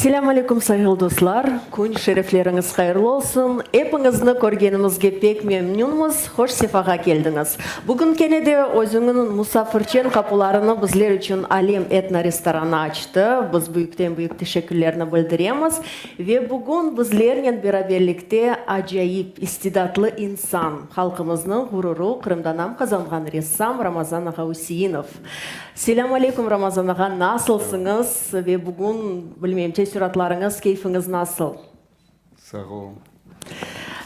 Assalamu alaikum sayılı dostlar. Kun şerefleriniz hayırlı olsun. Hepinizni көргенімізге pek memnunmuz. Hoş sefaga geldiniz. Bugün kenede özünün musafirçen kapılarını bizler için Alem Etno restoranı açtı. Biz büyük teşekkürlerini bildiremiz. Ve bugün bizlerle beraberlikte acayip istidatlı insan, halkımızın gururu, Kırım'dan kazangan ressam Ramazan Ağa Hüseyinov. Selamun aleyküm Ramazan Ağa, nasılsınız? Ve bugün bilmem suratlarınız, keyfiniz nasıl? Sağ olun.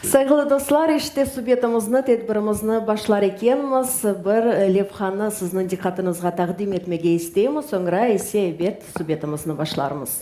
Sayılı dostlar, işte subyetimizni, tedbirimizni başlar ekenmiz. Bir levhani sizning diqqatingizga taqdim etmege isteymiz. Sonra ise evet subyetimizni başlarımız.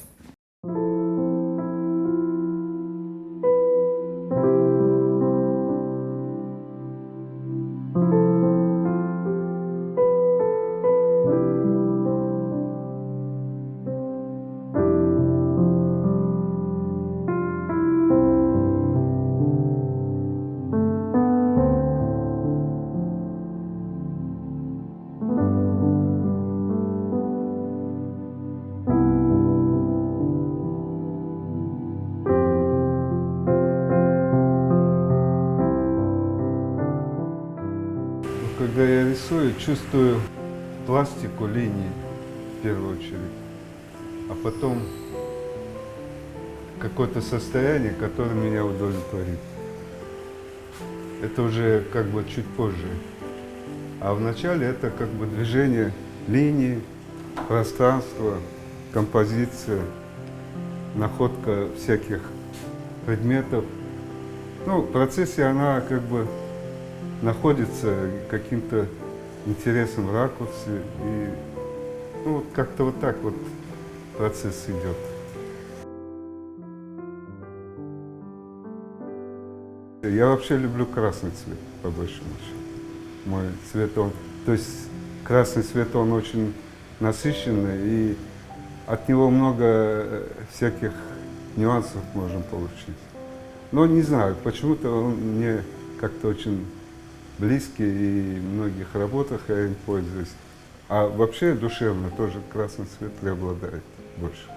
Когда я рисую, чувствую пластику линий в первую очередь, а потом какое-то состояние, которое меня удовлетворит. Это уже как бы чуть позже. А вначале это как бы движение линий, пространство, композиция, находка всяких предметов. Ну, в процессе она как бы находится каким-то интересным ракурсе, и ну, вот как-то вот так вот процесс идет. Я вообще люблю красный цвет, по большому счету. Мой цвет, то есть красный цвет, он очень насыщенный, и от него много всяких нюансов можем получить. Но не знаю, почему-то он мне как-то очень близкий, и в многих работах я им пользуюсь. А вообще душевно тоже красный цвет преобладает больше.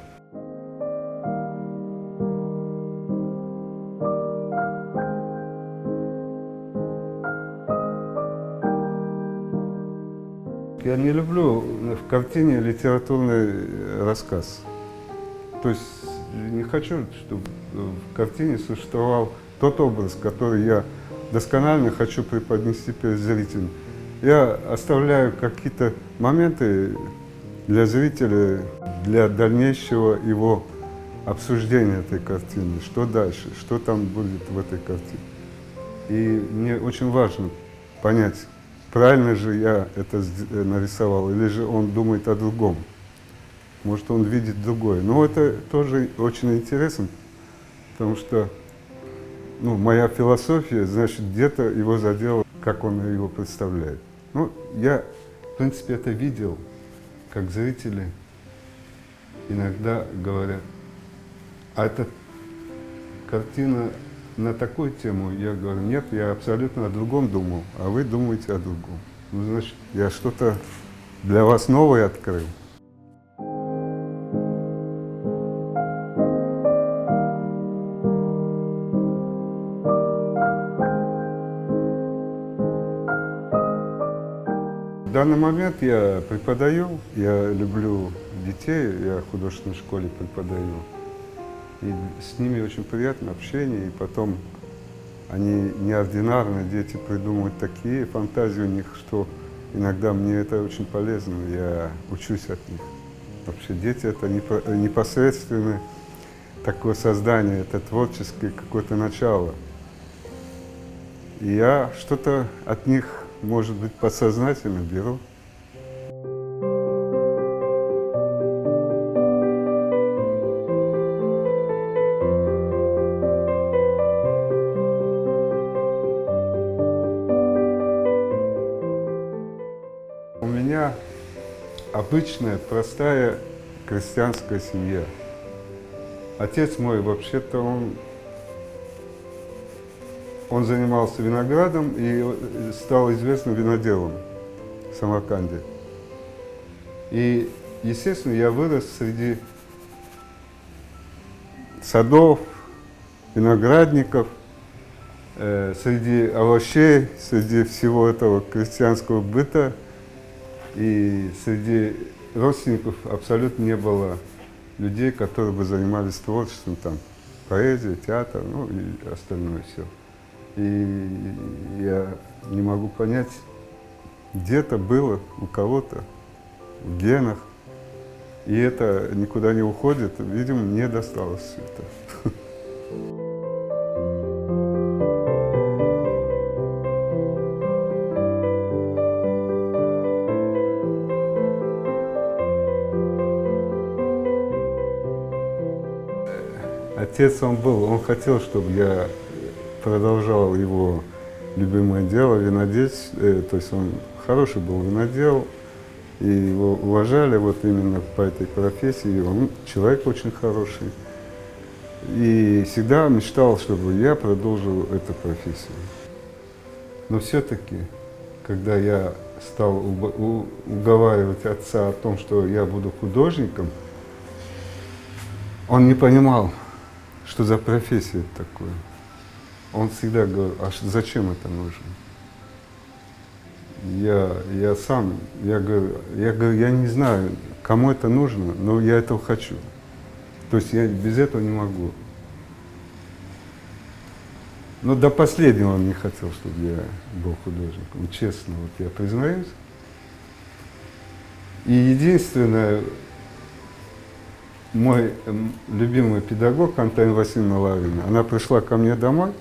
Я не люблю в картине литературный рассказ. То есть не хочу, чтобы в картине существовал тот образ, который я досконально хочу преподнести перед зрителем. Я оставляю какие-то моменты для зрителя, для дальнейшего его обсуждения этой картины. Что дальше, что там будет в этой картине. И мне очень важно понять, правильно же я это нарисовал, или же он думает о другом. Может, он видит другое. Но это тоже очень интересно, потому что моя философия, значит, где-то его задело, как он его представляет. Ну, я, в принципе, это видел, как зрители иногда говорят, а эта картина на такую тему, я говорю, нет, я абсолютно о другом думал, а вы думаете о другом. Ну, значит, я что-то для вас новое открыл. В данный момент я преподаю, я люблю детей, я в художественной школе преподаю. И с ними очень приятно общение, и потом они неординарные, дети придумывают такие фантазии у них, что иногда мне это очень полезно, я учусь от них. Вообще дети это непосредственное такое создание, это творческое какое-то начало. И я что-то от них, может быть, подсознательно беру. У меня обычная, простая крестьянская семья. Отец мой, вообще-то, он занимался виноградом и стал известным виноделом в Самарканде. И, естественно, я вырос среди садов, виноградников, среди овощей, среди всего этого крестьянского быта и среди родственников абсолютно не было людей, которые бы занимались творчеством, там, поэзия, театр, ну и остальное все. И я не могу понять, где-то было у кого-то в генах, и это никуда не уходит, видимо, мне досталось все это. Отец он хотел, чтобы я продолжал его любимое дело, виноделие, то есть он хороший был винодел, и его уважали вот именно по этой профессии, он человек очень хороший. И всегда мечтал, чтобы я продолжил эту профессию. Но все-таки, когда я стал уговаривать отца о том, что я буду художником, он не понимал, что за профессия это такое. Он всегда говорил, а зачем это нужно? Я говорю, я не знаю, кому это нужно, но я этого хочу. То есть я без этого не могу. Но до последнего он не хотел, чтобы я был художником. Честно, вот я признаюсь. И единственное, мой любимый педагог Антонина Васильевна Лаврина, она пришла ко мне домой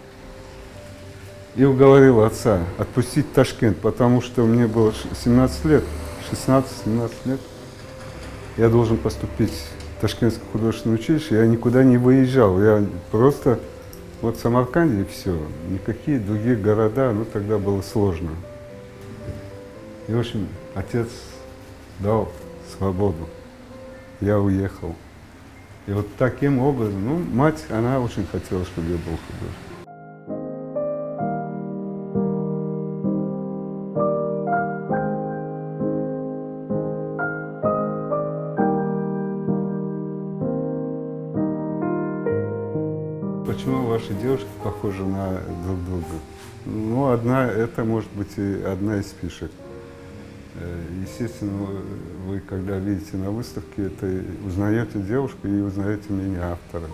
и уговорила отца отпустить в Ташкент, потому что мне было 17 лет, 16-17 лет. Я должен поступить в Ташкентское художественное училище, я никуда не выезжал, я просто вот в Самарканде и все, никакие другие города, ну тогда было сложно. И в общем, отец дал свободу, я уехал. И вот таким образом, ну, мать, она очень хотела, чтобы я был художником. Почему ваши девушки похожи на друг друга? Ну, это может быть и одна из фишек. Естественно, вы, когда видите на выставке, это узнаете девушку и узнаете меня, автора.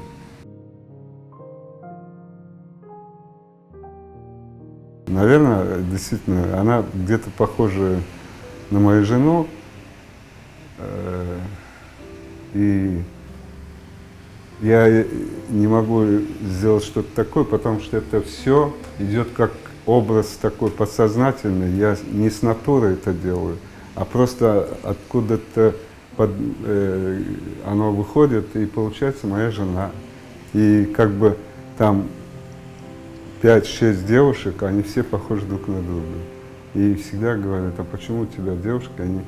Наверное, действительно, она где-то похожа на мою жену. И я не могу сделать что-то такое, потому что это все идет как образ такой подсознательный. Я не с натуры это делаю, а просто откуда-то оно выходит, и получается моя жена. И как бы там 5-6 девушек, они все похожи друг на друга. И всегда говорят, а почему у тебя девушки, они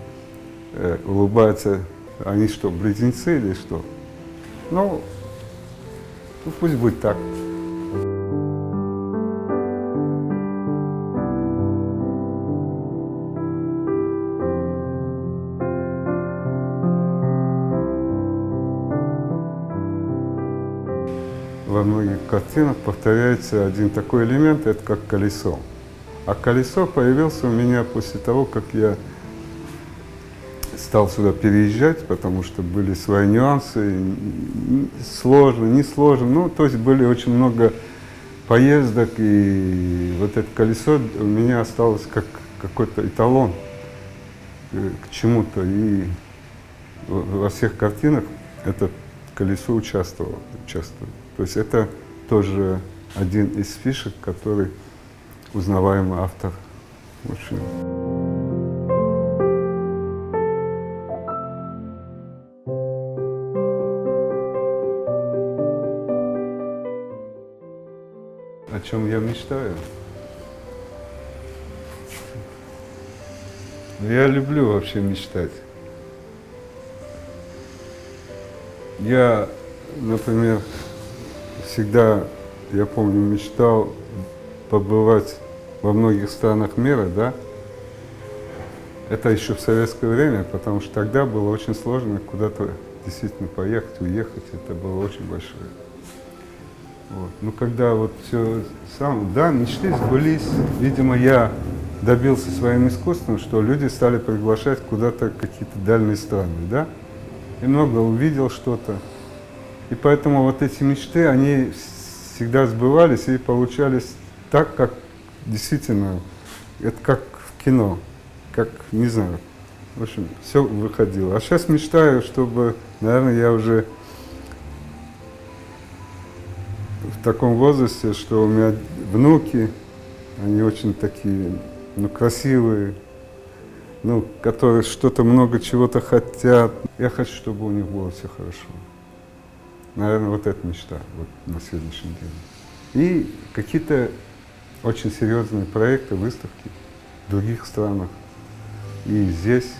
улыбаются, они что, близнецы или что? Ну, пусть будет так. Во многих картинах повторяется один такой элемент, это как колесо. А колесо появился у меня после того, как я стал сюда переезжать, потому что были свои нюансы, сложно, не сложно, ну, то есть были очень много поездок, и вот это колесо у меня осталось как какой-то эталон к чему-то, и во всех картинах это колесо участвует. То есть это тоже один из фишек, который узнаваемый автор. В общем. О чем я мечтаю? Я люблю вообще мечтать. Я, например, всегда, я помню, мечтал побывать во многих странах мира, да. Это еще в советское время, потому что тогда было очень сложно куда-то действительно поехать, уехать. Это было очень большое. Вот. Ну, когда вот все сам, да, мечты сбылись, видимо, я добился своим искусством, что люди стали приглашать куда-то какие-то дальние страны, да, и много увидел что-то. И поэтому вот эти мечты, они всегда сбывались и получались так, как действительно, это как в кино, как, не знаю, в общем, все выходило. А сейчас мечтаю, чтобы, наверное, я уже в таком возрасте, что у меня внуки, они очень такие, ну, красивые, ну, которые что-то много чего-то хотят. Я хочу, чтобы у них было все хорошо. Наверное, вот эта мечта вот на сегодняшний день. И какие-то очень серьезные проекты, выставки в других странах и здесь.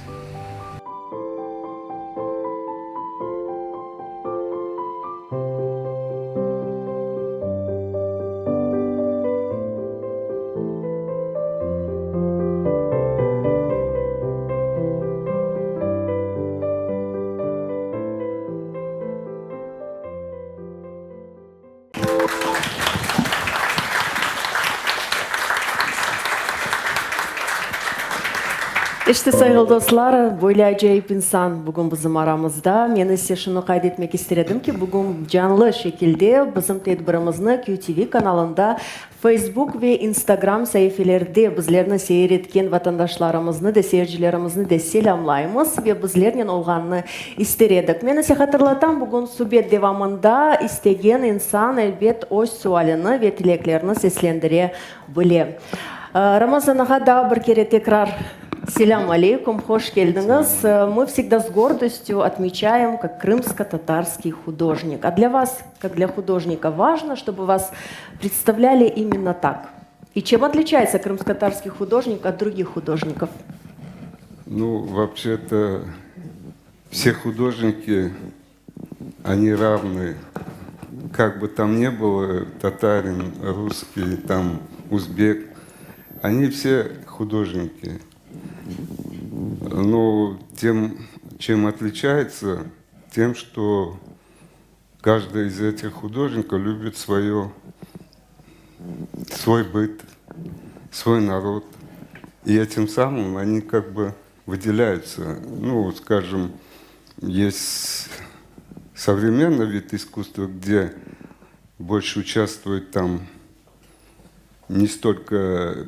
Иште сайгыл достар, бойлы ажайып инсан бүгін бізім арамызда. Мен есе шуны кайд этмек истередим ки, бүгін жанлы шекилде бізім тедбирimizni QTV каналында, Facebook ve Instagram sayfelerde bizlerni seyretken vatandaşlarımızны да seyircilerimizni de selamlaymiz ve bizlerden olganını isteredik. Men ese hatırlatam, bugün subet devamında istegen insan elbet öz sualını ve tileklerini seslendire bile. Рамазан ага, да, bir kere tekrar селям алейкум, хош келдиңиз. Мы всегда с гордостью отмечаем как крымско-татарский художник. А для вас, как для художника, важно, чтобы вас представляли именно так. И чем отличается крымско-татарский художник от других художников? Ну, вообще-то, все художники, они равны. Как бы там ни было, татарин, русский, там, узбек, они все художники. Но тем, чем отличается, тем, что каждый из этих художников любит свой быт, свой народ. И этим самым они как бы выделяются. Ну, скажем, есть современный вид искусства, где больше участвуют там не столько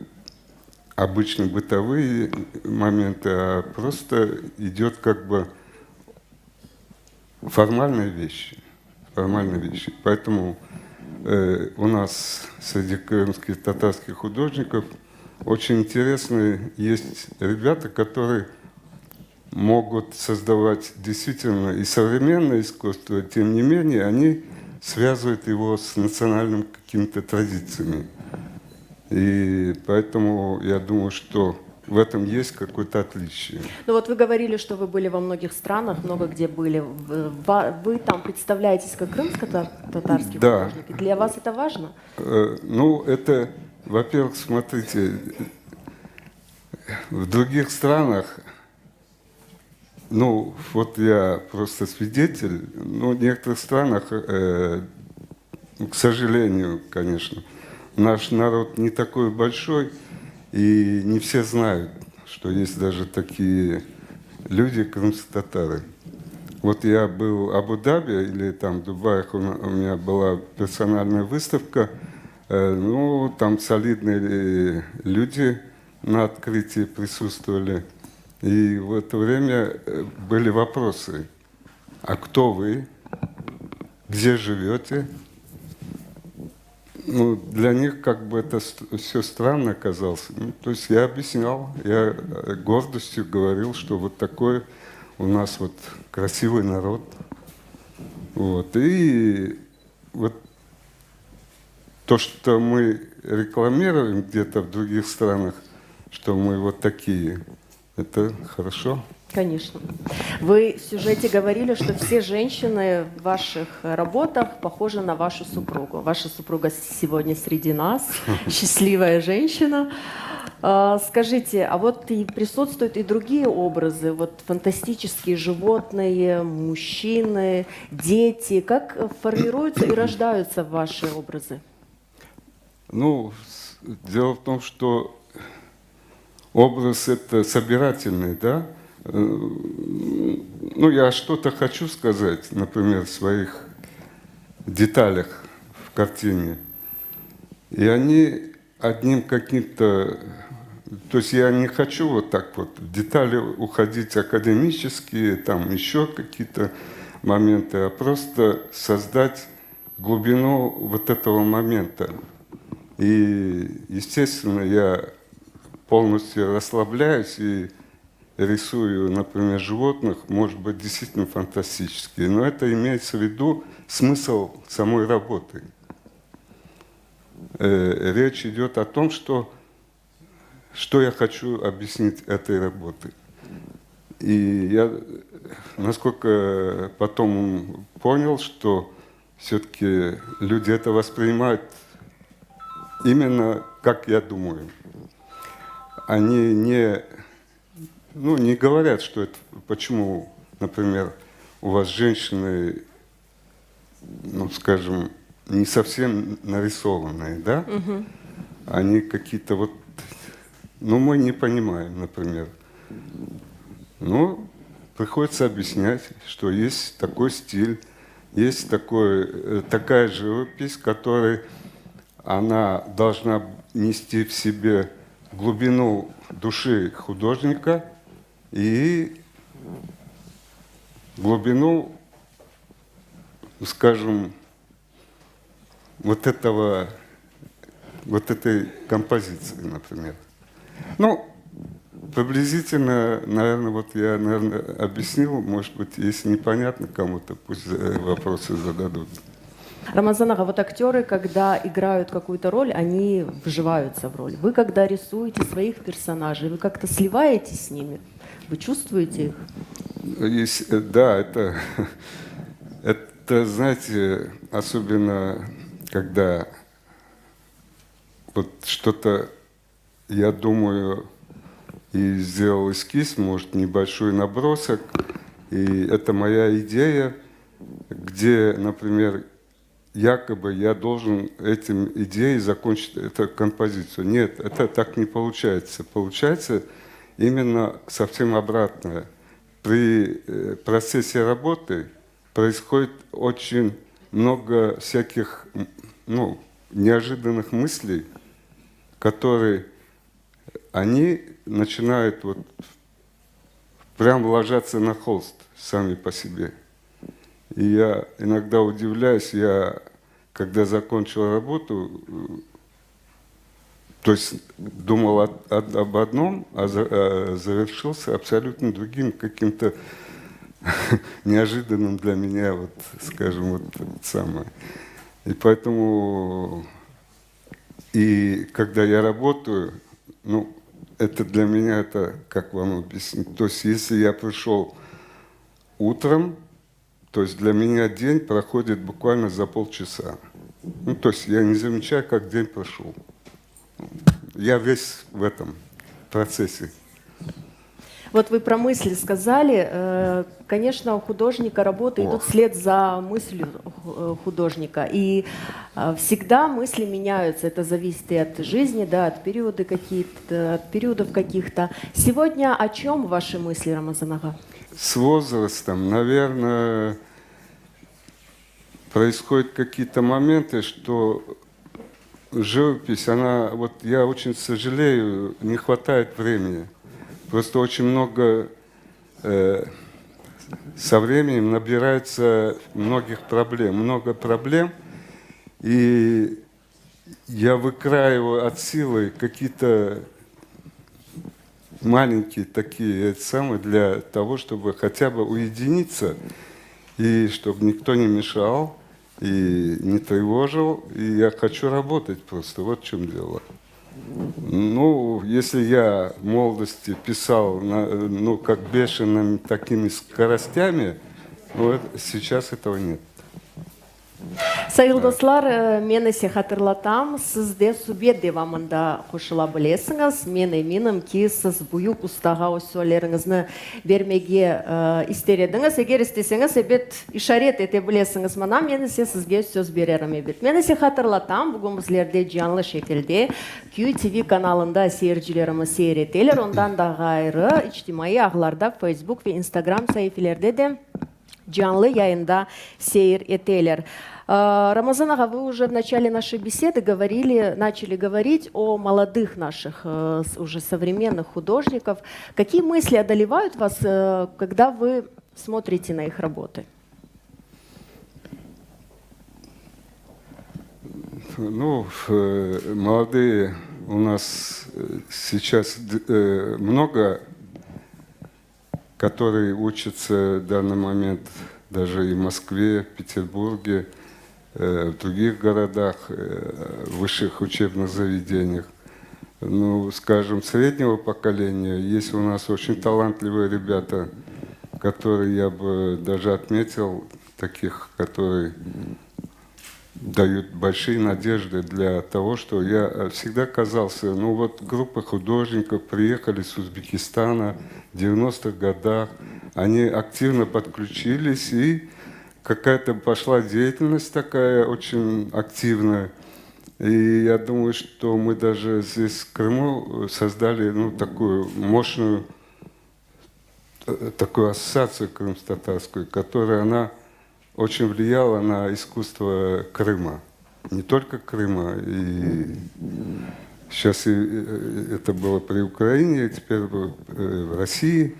обычно бытовые моменты, а просто идет как бы формальные вещи. Поэтому у нас среди крымских татарских художников очень интересные есть ребята, которые могут создавать действительно и современное искусство, тем не менее они связывают его с национальными какими-то традициями. И поэтому я думаю, что в этом есть какое-то отличие. Ну вот вы говорили, что вы были во многих странах, много где были. Вы там представляетесь как крымско-татарский художник. Для вас это важно? Ну, это, во-первых, смотрите, в других странах, ну, вот я просто свидетель, но в некоторых странах, к сожалению, конечно, наш народ не такой большой, и не все знают, что есть даже такие люди, крымско-татары. Вот я был в Абу-Даби или там в Дубае, у меня была персональная выставка, ну, там солидные люди на открытии присутствовали. И в это время были вопросы: а кто вы, где живете? Ну, для них как бы это все странно казалось. Ну, то есть я объяснял, я гордостью говорил, что вот такой у нас вот красивый народ. Вот. И вот то, что мы рекламируем где-то в других странах, что мы вот такие, это хорошо. Конечно. Вы в сюжете говорили, что все женщины в ваших работах похожи на вашу супругу. Ваша супруга сегодня среди нас, счастливая женщина. Скажите, а вот и присутствуют и другие образы, вот фантастические животные, мужчины, дети. Как формируются и рождаются ваши образы? Ну, дело в том, что образ это собирательный, да? Ну, я что-то хочу сказать, например, в своих деталях в картине. И они одним каким-то... То есть я не хочу вот так вот в детали уходить академические, там еще какие-то моменты, а просто создать глубину вот этого момента. И, естественно, я полностью расслабляюсь и рисую, например, животных, может быть, действительно фантастические. Но это имеется в виду смысл самой работы. Речь идет о том, что я хочу объяснить этой работой. И я, насколько потом понял, что все-таки люди это воспринимают именно как я думаю. Они не говорят, что это, почему, например, у вас женщины, ну, скажем, не совсем нарисованные, да? Мгм. Они какие-то вот, ну, мы не понимаем, например. Ну, приходится объяснять, что есть такой стиль, есть такая живопись, которая она должна нести в себе глубину души художника и глубину, скажем, вот этой композиции, например. Ну, приблизительно, наверное, вот я, объяснил, может быть, если непонятно кому-то, пусть вопросы зададут. Рамазан ага, вот актеры, когда играют какую-то роль, они вживаются в роль. Вы, когда рисуете своих персонажей, вы как-то сливаетесь с ними? Вы чувствуете их? Да, это, знаете, особенно когда вот что-то, я думаю, и сделал эскиз, может, небольшой набросок, и это моя идея, где, например, якобы я должен этим идеей закончить эту композицию. Нет, это так не получается. Получается именно совсем обратное. При процессе работы происходит очень много всяких, ну, неожиданных мыслей, которые они начинают вот прям ложаться на холст сами по себе. И я иногда удивляюсь, когда закончил работу, то есть думал об одном, а завершился абсолютно другим, каким-то неожиданным для меня, вот, скажем, вот самое. И поэтому, и когда я работаю, ну, это для меня, это, как вам объяснить, то есть если я пришел утром, то есть для меня день проходит буквально за полчаса. Ну, то есть я не замечаю, как день прошел. Я весь в этом процессе. Вот вы про мысли сказали. Конечно, у художника работы идут вслед за мыслью художника. И всегда мысли меняются. Это зависит и от жизни, да, от периодов каких-то. Сегодня о чем ваши мысли, Рамазан ага? С возрастом, наверное, происходят какие-то моменты, что живопись, она, вот я очень сожалею, не хватает времени. Просто очень много со временем набирается много проблем, и я выкраиваю от силы какие-то маленькие такие самые для того, чтобы хотя бы уединиться, и чтобы никто не мешал, и не тревожил, и я хочу работать просто, вот в чем дело. Ну, если я в молодости писал, ну, как бешеными такими скоростями, ну, сейчас этого нет. Сайыл достар, мен есе хатырлатам, сізде субъект девамында қошыла білесіңіз. Мен еминім ки сіз бұйық ұстаға өсуелеріңізні бермеге истередіңіз. Егер істесеңіз, әбет ишарет ете білесіңіз мана, мен есе сізге сөз берерім әбет. Мен есе хатырлатам, бүгін біздерде жанлы шекелде QTV каналында сейіржілеріміз сейретелер, ондан да ғайры ичтимаи ағыларда Facebook ve Instagram sayфелерде де жанлы яйында сейір етелер. Рамазан ага, вы уже в начале нашей беседы начали говорить о молодых наших, уже современных художников. Какие мысли одолевают вас, когда вы смотрите на их работы? Ну, молодые у нас сейчас много, которые учатся в данный момент даже и в Москве, в Петербурге, в других городах, высших учебных заведениях. Ну, скажем, среднего поколения есть у нас очень талантливые ребята, которые я бы даже отметил, таких, которые дают большие надежды для того, что я всегда казался, ну вот группа художников приехали с Узбекистана в 90-х годах, они активно подключились, и какая-то пошла деятельность такая очень активная. И я думаю, что мы даже здесь в Крыму создали ну, такую мощную такую ассоциацию крымско-татарскую, которая она очень влияла на искусство Крыма. Не только Крыма, и сейчас это было при Украине, и теперь в России.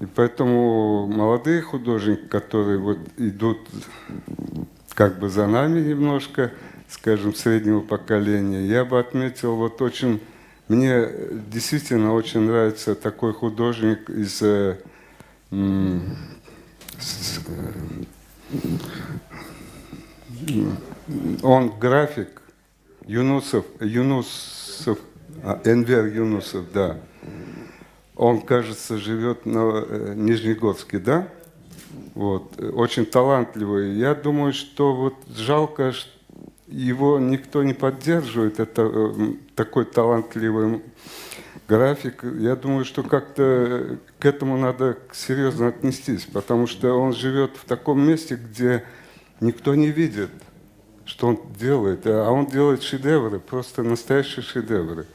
И поэтому молодые художники, которые вот идут как бы за нами немножко, скажем, среднего поколения, я бы отметил вот очень, мне действительно очень нравится такой художник из он график, Юнусов, Энвер Юнусов, да. Он, кажется, живет на Нижнегорске, да? Вот. Очень талантливый. Я думаю, что вот жалко, что его никто не поддерживает. Это такой талантливый график. Я думаю, что как-то к этому надо серьезно отнестись, потому что он живет в таком месте, где никто не видит, что он делает. А он делает шедевры, просто настоящие шедевры.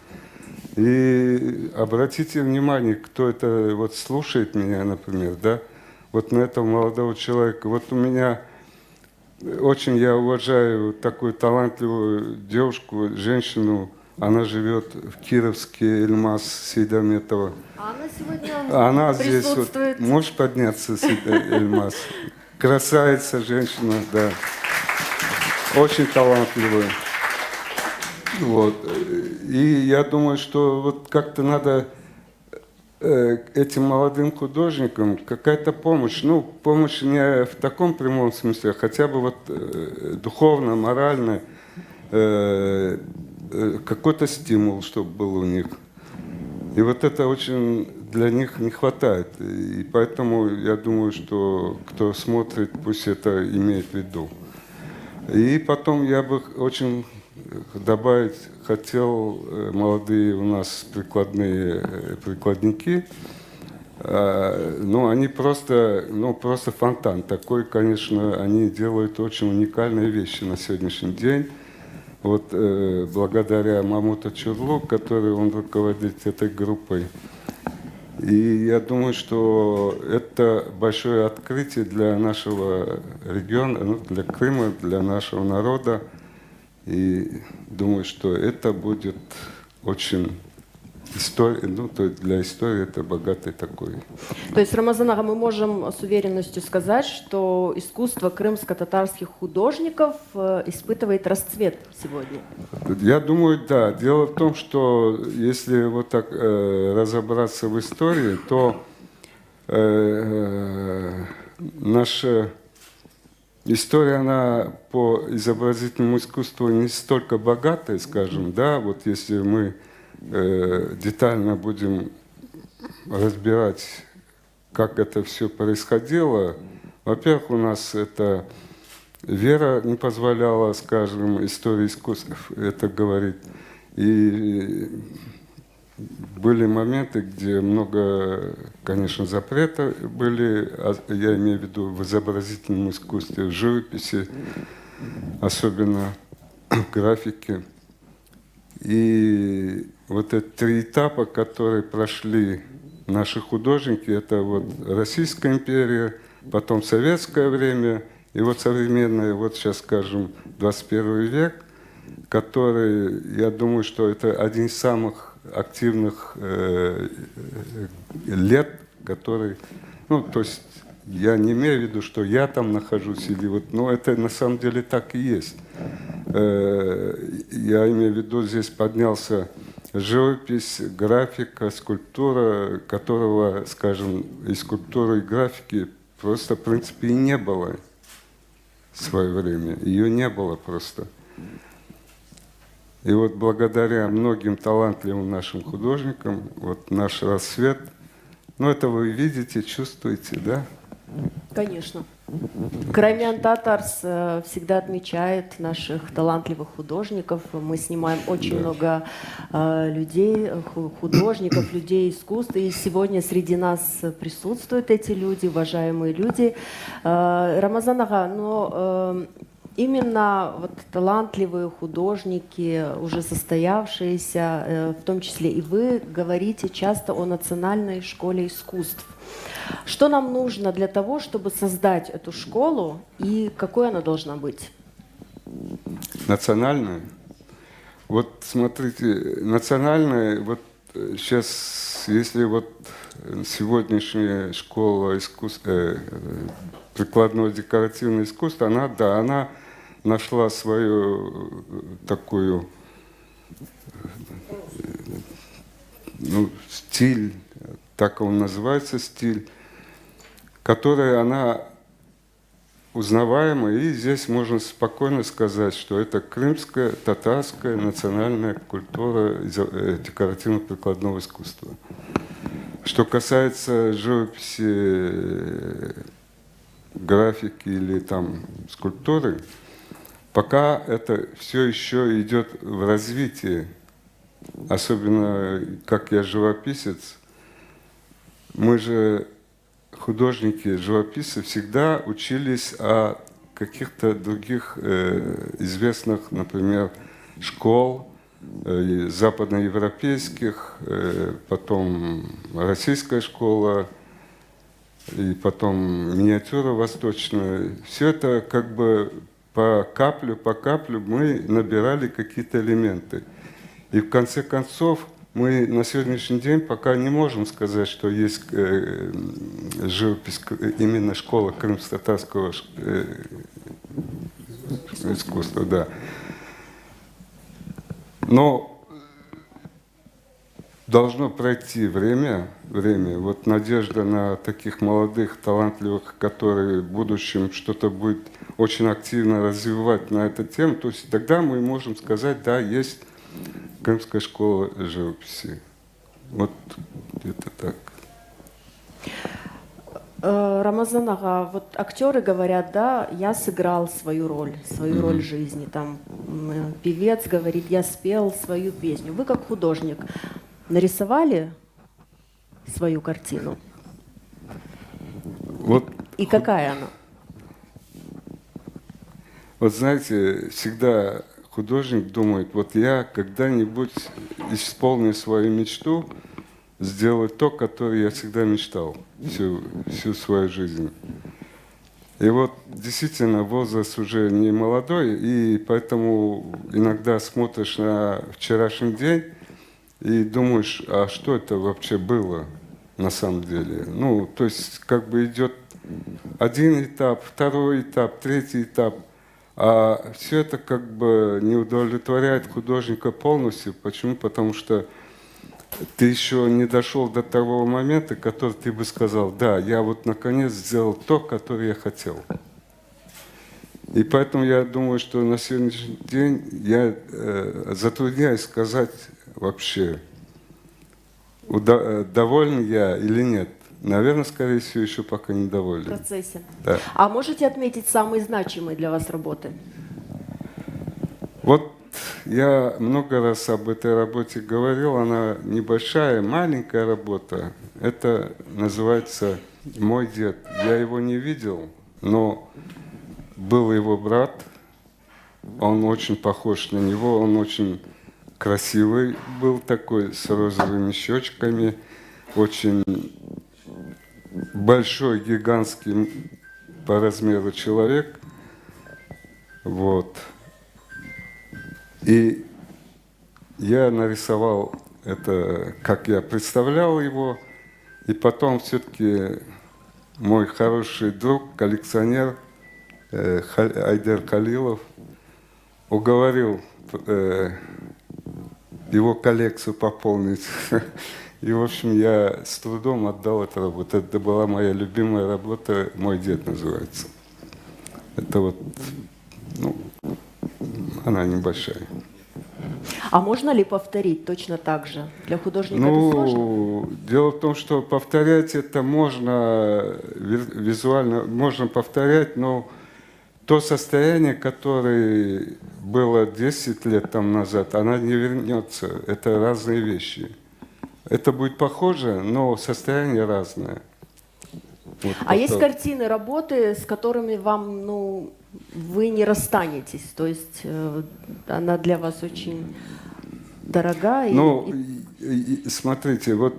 И обратите внимание, кто это вот слушает меня, например, да, вот на этого молодого человека. Вот у меня очень я уважаю такую талантливую девушку, женщину. Она живет в Кировске, Эльмаз Сейдаметова. Она сегодня она присутствует. Здесь вот, можешь подняться, Эльмаз? Красавица женщина, да. Очень талантливая. Вот. И я думаю, что вот как-то надо этим молодым художникам какая-то помощь. Ну, помощь не в таком прямом смысле, а хотя бы вот духовно, морально, какой-то стимул, чтобы был у них. И вот это очень для них не хватает. И поэтому я думаю, что кто смотрит, пусть это имеет в виду. И потом я бы очень добавить хотел молодые у нас прикладники. Ну, они просто фонтан. Такой, конечно, они делают очень уникальные вещи на сегодняшний день. Вот благодаря Мамуту Чурлу, который он руководит этой группой. И я думаю, что это большое открытие для нашего региона, ну, для Крыма, для нашего народа. И думаю, что это будет очень для истории это богатый такой. То есть, Рамазан ага, мы можем с уверенностью сказать, что искусство крымско-татарских художников испытывает расцвет сегодня. Я думаю, да. Дело в том, что если вот так разобраться в истории, то наша история, она по изобразительному искусству не столько богатая, скажем, да, вот если мы детально будем разбирать, как это все происходило. Во-первых, у нас это вера не позволяла, скажем, истории искусств это говорить. И были моменты, где много, конечно, запретов были, я имею в виду в изобразительном искусстве, в живописи, особенно в графике. И вот эти 3 этапа, которые прошли наши художники, это вот Российская империя, потом советское время, и вот современное, вот сейчас, скажем, 21 век, который, я думаю, что это один из самых активных лет, который, ну, то есть я не имею в виду, что я там нахожусь, или вот, но это на самом деле так и есть. Я имею в виду, здесь поднялся живопись, графика, скульптура, которого, скажем, и скульптуры, и графики просто, в принципе, и не было в свое время. Ее не было просто. И вот благодаря многим талантливым нашим художникам, вот наш рассвет, ну это вы видите, чувствуете, да? Конечно. Крамян Татарс всегда отмечает наших талантливых художников. Мы снимаем очень много людей, художников, людей искусства. И сегодня среди нас присутствуют эти люди, уважаемые люди. Рамазан ага, но именно вот талантливые художники, уже состоявшиеся, в том числе и вы, говорите часто о Национальной школе искусств. Что нам нужно для того, чтобы создать эту школу, и какой она должна быть? Национальная? Вот смотрите, национальная, вот сейчас, если вот сегодняшняя школа прикладное декоративное искусство, она, да, она нашла свою такую, ну, стиль, так он называется, стиль, который она узнаваемая, и здесь можно спокойно сказать, что это крымская, татарская национальная культура декоративно-прикладного искусства. Что касается живописи, графики или там скульптуры, пока это все еще идет в развитии, особенно как я живописец, мы же, художники, живописцы, всегда учились о каких-то других известных, например, школ, западноевропейских, потом российская школа, и потом миниатюра восточная. Все это как бы по каплю мы набирали какие-то элементы. И в конце концов мы на сегодняшний день пока не можем сказать, что есть живопись, именно школа крымско-татарского искусства, да. Но должно пройти время. Вот надежда на таких молодых, талантливых, которые в будущем что-то будет очень активно развивать на эту тему. То есть тогда мы можем сказать, да, есть Крымская школа живописи. Вот это так. Рамазан ага, вот актеры говорят, да, я сыграл свою роль жизни. Там певец говорит, я спел свою песню. Вы как художник нарисовали свою картину? Вот, и какая она? Вот знаете, всегда художник думает, вот я когда-нибудь исполню свою мечту, сделать то, которое я всегда мечтал всю свою жизнь. И вот действительно возраст уже не молодой, и поэтому иногда смотришь на вчерашний день и думаешь, а что это вообще было на самом деле? Ну, то есть как бы идет один этап, второй этап, третий этап, а все это как бы не удовлетворяет художника полностью. Почему? Потому что ты еще не дошел до того момента, который ты бы сказал, да, я вот наконец сделал то, которое я хотел. И поэтому я думаю, что на сегодняшний день я затрудняюсь сказать вообще, доволен я или нет. наверное, скорее всего, еще пока в недоволен. процессе. Да. А можете отметить самые значимые для вас работы? Вот я много раз об этой работе говорил, она небольшая, маленькая работа. Это называется «Мой дед». Я его не видел, но был его брат, он очень похож на него, он очень красивый был такой, с розовыми щечками, очень большой, гигантский по размеру человек. Вот. И я нарисовал это, как я представлял его, и потом все-таки мой хороший друг, коллекционер Айдер Халилов уговорил его коллекцию пополнить. И, в общем, я с трудом отдал эту работу. Это была моя любимая работа, «Мой дед» называется. Это вот, ну, она небольшая. А можно ли повторить точно так же? Для художника это сложно? Ну, дело в том, что повторять это можно визуально, можно повторять, но то состояние, которое было 10 лет там назад, оно не вернется. Это разные вещи. Это будет похоже, но состояние разное. Вот А есть повтор. картины, работы, с которыми вам, ну, вы не расстанетесь? То есть она для вас очень дорога? Ну, смотрите, вот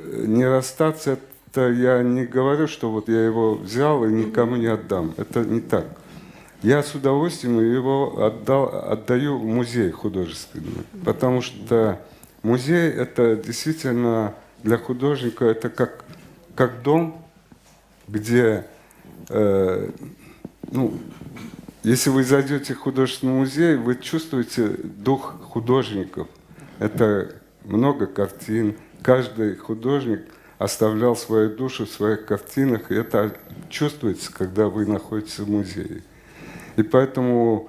не расстаться, это я не говорю, что вот я его взял и никому не отдам. Это не так. Я с удовольствием его отдаю в музей художественный, потому что музей это действительно для художника это как дом, где, ну, если вы зайдете в художественный музей, вы чувствуете дух художников. Это много картин. Каждый художник оставлял свою душу в своих картинах, и это чувствуется, когда вы находитесь в музее. И поэтому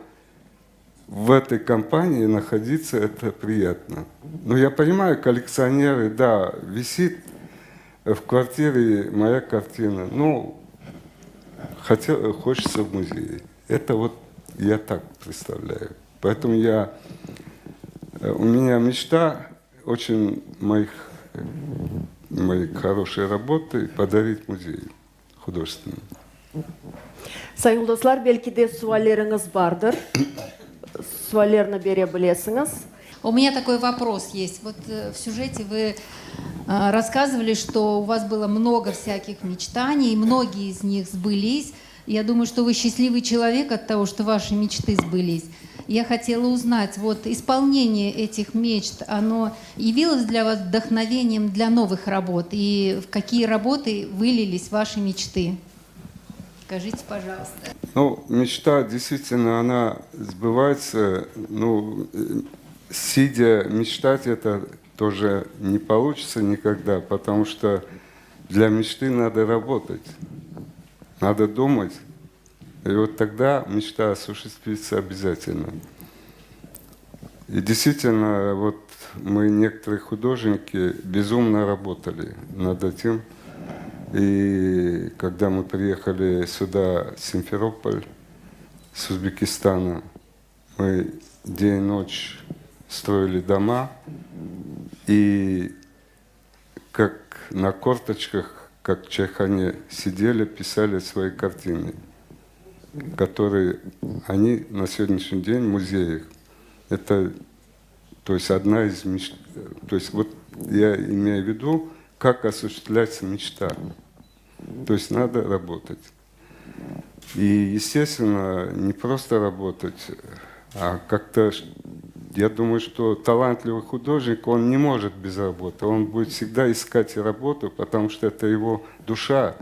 в этой компании находиться это приятно. Но я понимаю, коллекционеры, да, висит в квартире моя картина. Ну, хочется в музее. Это вот я так представляю. Поэтому у меня мечта очень мои хорошие работы подарить музей художественный. Sayın dostlar, belki de sualleriniz vardır. Suallerini бере білесіңіз. У меня такой вопрос есть. Вот в сюжете вы рассказывали, что у вас было много всяких мечтаний, и многие из них сбылись. Я думаю, что вы счастливый человек от того, что ваши мечты сбылись. Я хотела узнать, вот исполнение этих мечт, оно явилось для вас вдохновением для новых работ? И в какие работы вылились ваши мечты? Скажите, пожалуйста. Ну, мечта действительно, она сбывается. Ну, сидя мечтать, это тоже не получится никогда, потому что для мечты надо работать, надо думать. И вот тогда мечта осуществится обязательно. И действительно, вот мы, некоторые художники, безумно работали над этим. И когда мы приехали сюда, в Симферополь, с Узбекистана, мы день и ночь строили дома, и как на корточках, как в Чайхане сидели, писали свои картины, которые они на сегодняшний день в музеях. Это, то есть, одна из мечт. То есть, вот я имею в виду, как осуществляется мечта. То есть надо работать. И, естественно, не просто работать, а как-то, я думаю, что талантливый художник, он не может без работы. Он будет всегда искать работу, потому что это его душа,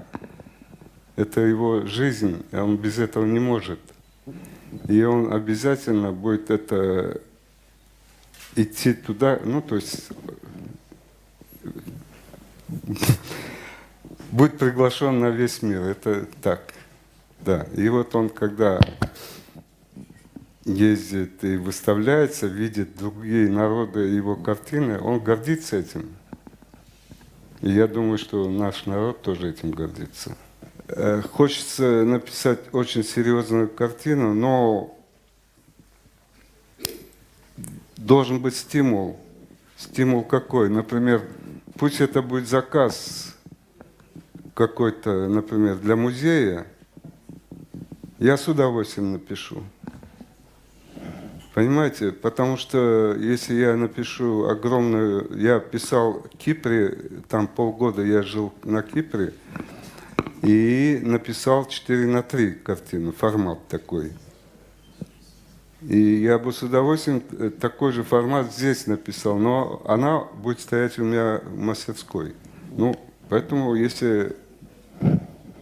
это его жизнь, и он без этого не может. И он обязательно будет это идти туда, ну, то есть будет приглашен на весь мир. Это так, да. И вот он, когда ездит и выставляется, видит другие народы, его картины, он гордится этим. И я думаю, что наш народ тоже этим гордится. Хочется написать очень серьезную картину, но должен быть стимул. Стимул какой? Например, пусть это будет заказ какой-то, например, для музея. Я с удовольствием напишу. Понимаете? Потому что если я напишу огромную... Я писал в Кипре, там полгода я жил на Кипре, и написал 4:3 картину, формат такой. И я бы с удовольствием такой же формат здесь написал, но она будет стоять у меня в мастерской. Ну, поэтому если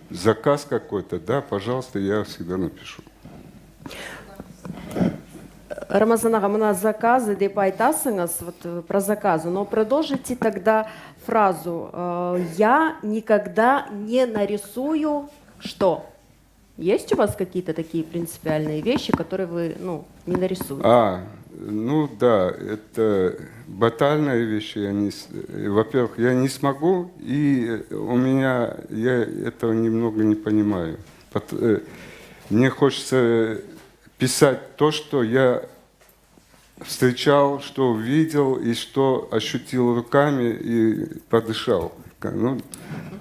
заказ какой-то, да, пожалуйста, я всегда напишу. Рамазан аға, мына заказы деп айтасыңыз, вот про заказы, но продолжите тогда фразу «Я никогда не нарисую что?» Есть у вас какие-то такие принципиальные вещи, которые вы, не нарисуете? Ну да, это батальные вещи. Во-первых, я не смогу, и я этого немного не понимаю. Мне хочется писать то, что я встречал, что увидел и что ощутил руками и подышал. Ну,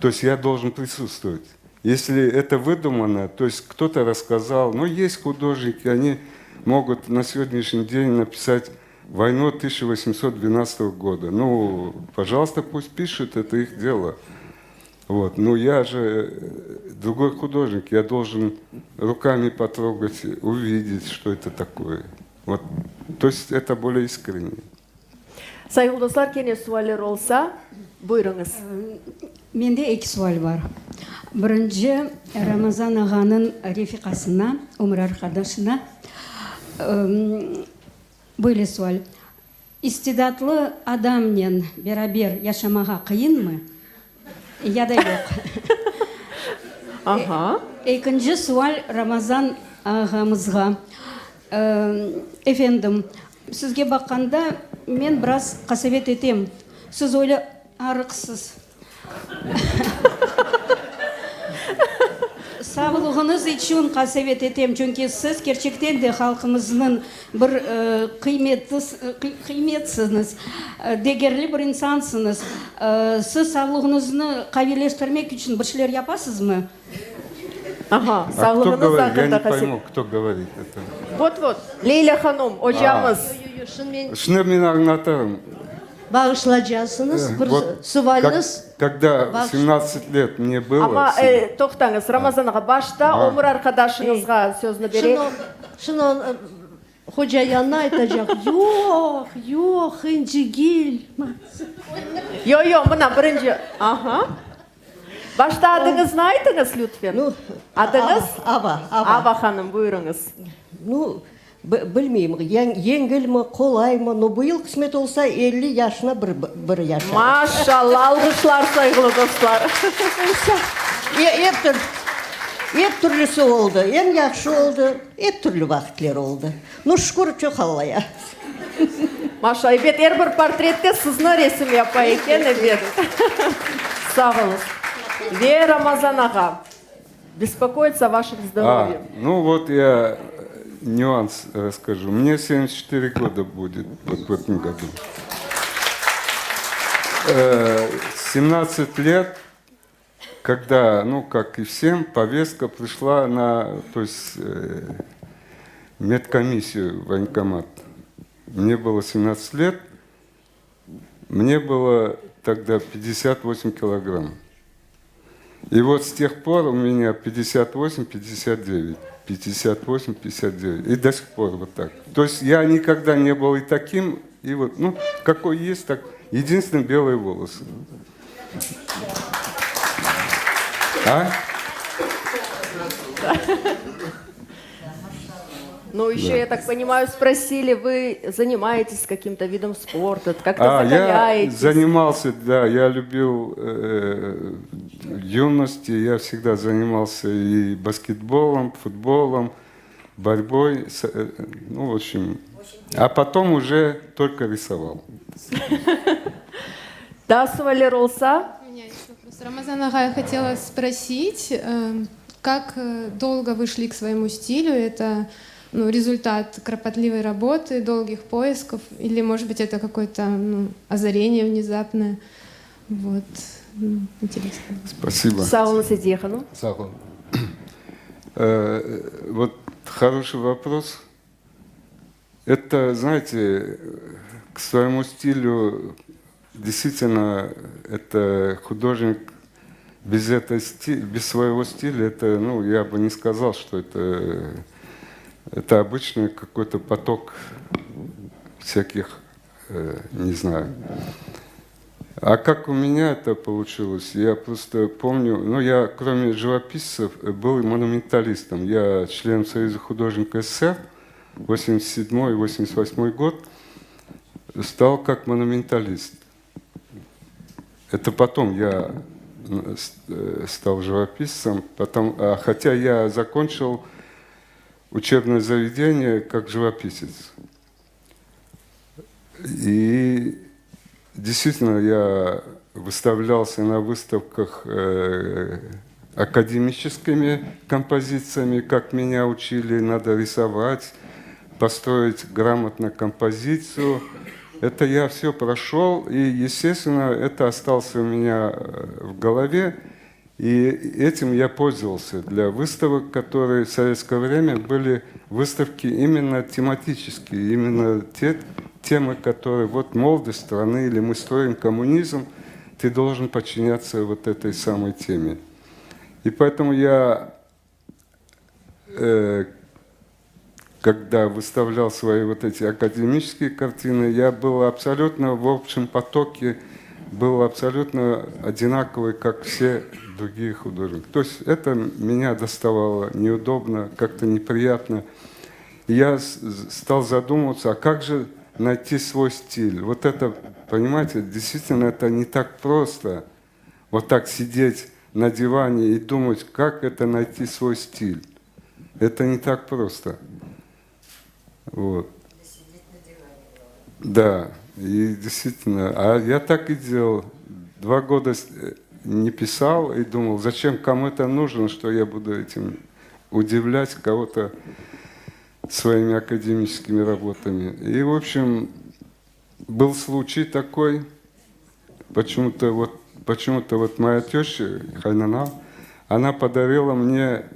то есть я должен присутствовать. Если это выдумано, то есть кто-то рассказал, но есть художники, они могут на сегодняшний день написать «Войну 1812 года». Ну, пожалуйста, пусть пишут, это их дело. Вот. Но я же другой художник, я должен руками потрогать, увидеть, что это такое. Вот. То есть это более искренне. Сайгыл достар, кене суалер олса, buyurunuz. Менде 2 суал бар. Бірінші, Рамазан ағаның рефиқасына, өмір арқадашына бөлі суал. Истидатлы адамнен берабер яшамаға қиын мы? Яда жоқ. Ага. Екінші суал Рамазан ағамызға. Эфендім, сізге баққанда мен біраз қасабет етем. Сіз ойлы арықсыз. Сағылығыңыз үшін қасабет етем, чөнки сіз керчектен де халқымыздың бір қиметсіңіз, дегерлі бір инсансыңыз. Сіз сағылығыңызны қабилештірмек үшін біршілер япасыз мы? Ага, кто говорит? Я не пойму, кто говорит это. Вот, Лейля ханым, hocamız. Шынымен аңлатарым. Bağışlayacağısınız, bir suvalınız. Когда 17 лет мне было... Ama toxtаңыз, Рамазан аға, башта өмір arkadaşınızға sözünü берейік. Şunu hoca yanına айтacak. Yok, incigil. Yo, mına birinci. Aha. Başta adınızı айтыңыз, lütfen. Adınız? Ава ханым, buyurunuz. Білмеймін, еңгіл ме, қолай ма, но бұйыл қысмет олса 50 яшына бір яша. Maşallah, alғышлар, сайғылы достар. Еп түрлісі олды, ең яқшы олды, еп түрлі вақытлер олды. Ну, шүкір чөк Аллая. Маша, бет бір портретте сізні ресім япа екен, бет. Сағылыз. Ве Рамазан аға, беспокоится о вашем здоровье. Ну вот я нюанс расскажу. Мне 74 года будет в этом году. 17 лет, когда, как и всем, повестка пришла на, медкомиссию в военкомат. Мне было 17 лет, мне было тогда 58 килограмм. И вот с тех пор у меня 58-59. 58-59. И до сих пор вот так. То есть я никогда не был и таким, и вот, какой есть, так. Единственное, белые волосы. Ну, еще, я так понимаю, спросили, вы занимаетесь каким-то видом спорта, как-то закаляетесь? Я занимался, да, я любил в юности, я всегда занимался и баскетболом, футболом, борьбой, в общем, а потом уже только рисовал. Да, суалер олса, Рамазан Ага, я хотела спросить, как долго вы шли к своему стилю? Это результат кропотливой работы, долгих поисков? Или, может быть, это какое-то озарение внезапное? Вот. Интересно. Спасибо. Сау Насидехану. Сахар. Вот хороший вопрос. Это, знаете, к своему стилю действительно это художник без своего стиля, это, я бы не сказал, что это обычный какой-то поток всяких, не знаю. А как у меня это получилось? Я просто помню, я кроме живописцев был и монументалистом. Я член Союза художников СССР, 87-88 год, стал как монументалист. Это потом я стал живописцем, хотя я закончил учебное заведение как живописец. И действительно, я выставлялся на выставках академическими композициями, как меня учили, надо рисовать, построить грамотно композицию. Это я все прошел, и, естественно, это осталось у меня в голове, и этим я пользовался для выставок, которые в советское время были выставки именно тематические, именно те темы, которые вот молодость страны или мы строим коммунизм, ты должен подчиняться вот этой самой теме. И поэтому я, когда выставлял свои вот эти академические картины, я был абсолютно в общем потоке, был абсолютно одинаковый, как все другие художники. То есть это меня доставало неудобно, как-то неприятно. И я стал задумываться, а как же найти свой стиль? Вот это, понимаете, действительно это не так просто. Вот так сидеть на диване и думать, как это найти свой стиль. Это не так просто. Вот. Да, и действительно. А я так и делал. 2 года не писал и думал, зачем кому это нужно, что я буду этим удивлять кого-то своими академическими работами. И, в общем, был случай такой, почему-то вот моя теща, Хайнана, она подарила мне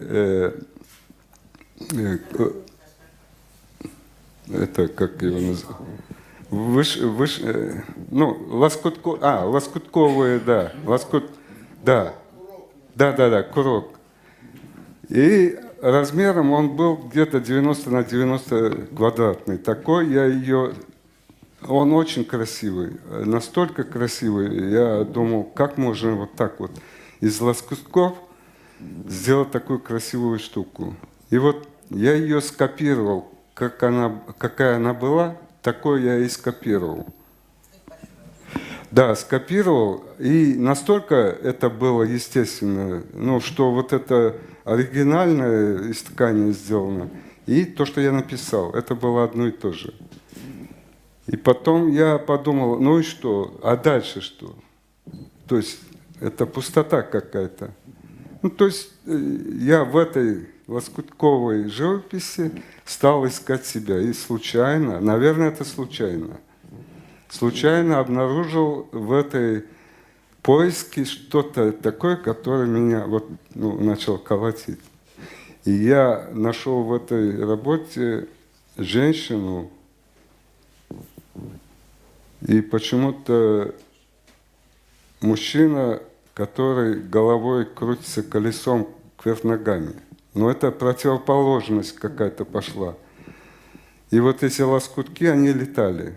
это, как его называют, лоскутковые, да, да, курок. И размером он был где-то 90 на 90 квадратный. Такой он очень красивый, настолько красивый. Я думал, как можно вот так вот из лоскутков сделать такую красивую штуку. И вот я ее скопировал, какая она была, такой я и скопировал. Да, скопировал, и настолько это было естественно, что вот это оригинальное из ткани сделано, и то, что я написал, это было одно и то же. И потом я подумал, ну и что, а дальше что? То есть это пустота какая-то. То есть я в этой лоскутковой живописи стал искать себя, и случайно, наверное, это случайно обнаружил в этой поиске что-то такое, которое меня начал колотить. И я нашел в этой работе женщину, и почему-то мужчина, который головой крутится колесом кверх ногами. Но это противоположность какая-то пошла. И вот эти лоскутки, они летали.